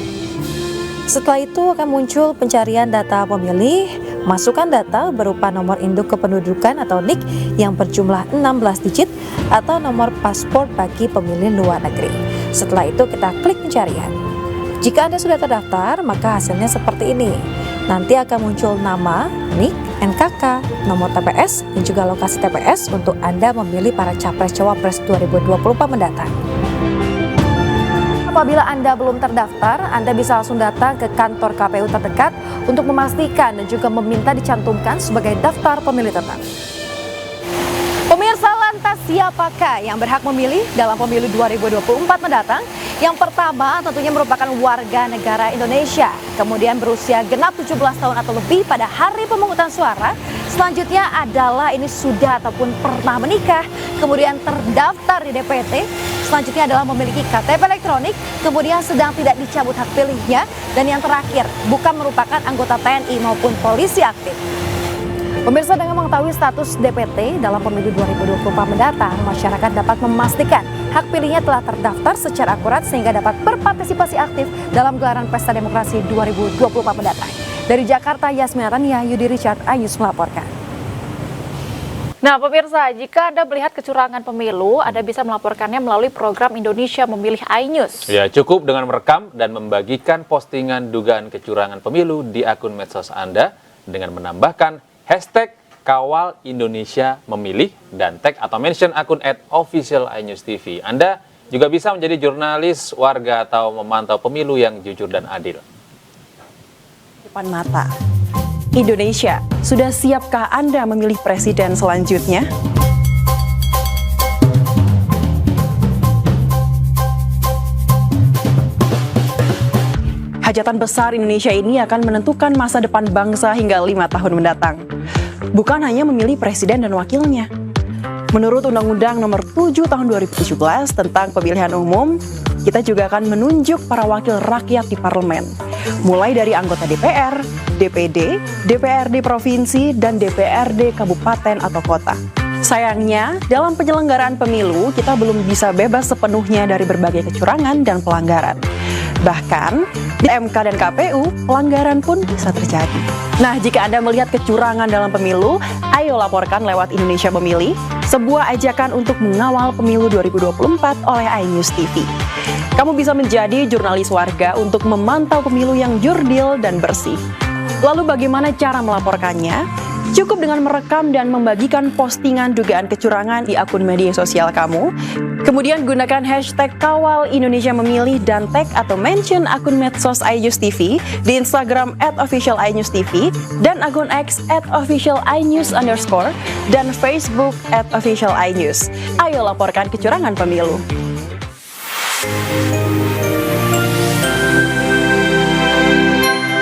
Setelah itu akan muncul pencarian data pemilih, masukkan data berupa nomor induk kependudukan atau NIK yang berjumlah 16 digit atau nomor paspor bagi pemilih luar negeri. Setelah itu kita klik pencarian. Jika Anda sudah terdaftar, maka hasilnya seperti ini. Nanti akan muncul nama, NIK, NKK, nomor TPS, dan juga lokasi TPS untuk Anda memilih para Capres-Cawapres 2024 mendatang. Apabila Anda belum terdaftar, Anda bisa langsung datang ke kantor KPU terdekat untuk memastikan dan juga meminta dicantumkan sebagai daftar pemilih tetap. siapakah yang berhak memilih dalam pemilu 2024 mendatang? Yang pertama tentunya merupakan warga negara Indonesia, kemudian berusia genap 17 tahun atau lebih pada hari pemungutan suara. Selanjutnya adalah ini sudah ataupun pernah menikah, kemudian terdaftar di DPT. Selanjutnya adalah memiliki KTP elektronik, kemudian sedang tidak dicabut hak pilihnya. Dan yang terakhir, bukan merupakan anggota TNI maupun polisi aktif. Pemirsa, dengan mengetahui status DPT dalam pemilu 2024 mendatang, masyarakat dapat memastikan hak pilihnya telah terdaftar secara akurat sehingga dapat berpartisipasi aktif dalam gelaran Pesta Demokrasi 2024 mendatang. Dari Jakarta, Yasmin Rania, Yudi Richard, iNews melaporkan. Nah, pemirsa, jika Anda melihat kecurangan pemilu, Anda bisa melaporkannya melalui program Indonesia Memilih iNews. Ya, cukup dengan merekam dan membagikan postingan dugaan kecurangan pemilu di akun medsos Anda dengan menambahkan hashtag Kawal Indonesia Memilih dan tag atau mention akun @official iNews TV. Anda juga bisa menjadi jurnalis warga atau memantau pemilu yang jujur dan adil. Depan mata. Indonesia, sudah siapkah Anda memilih presiden selanjutnya? Hajatan besar Indonesia ini akan menentukan masa depan bangsa hingga 5 tahun mendatang. Bukan hanya memilih presiden dan wakilnya. Menurut Undang-Undang Nomor 7 Tahun 2017 tentang pemilihan umum, kita juga akan menunjuk para wakil rakyat di parlemen. Mulai dari anggota DPR, DPD, DPRD provinsi, dan DPRD kabupaten atau kota. Sayangnya, dalam penyelenggaraan pemilu, kita belum bisa bebas sepenuhnya dari berbagai kecurangan dan pelanggaran. Bahkan, di MK dan KPU, pelanggaran pun bisa terjadi. Nah, jika Anda melihat kecurangan dalam pemilu, ayo laporkan lewat Indonesia Memilih, sebuah ajakan untuk mengawal pemilu 2024 oleh iNews TV. Kamu bisa menjadi jurnalis warga untuk memantau pemilu yang jurdil dan bersih. Lalu bagaimana cara melaporkannya? Cukup dengan merekam dan membagikan postingan dugaan kecurangan di akun media sosial kamu. Kemudian gunakan hashtag Kawal Indonesia Memilih dan tag atau mention akun medsos iNews TV di Instagram @official iNews TV dan akun X @official iNews_ dan Facebook @official iNews. Ayo laporkan kecurangan pemilu.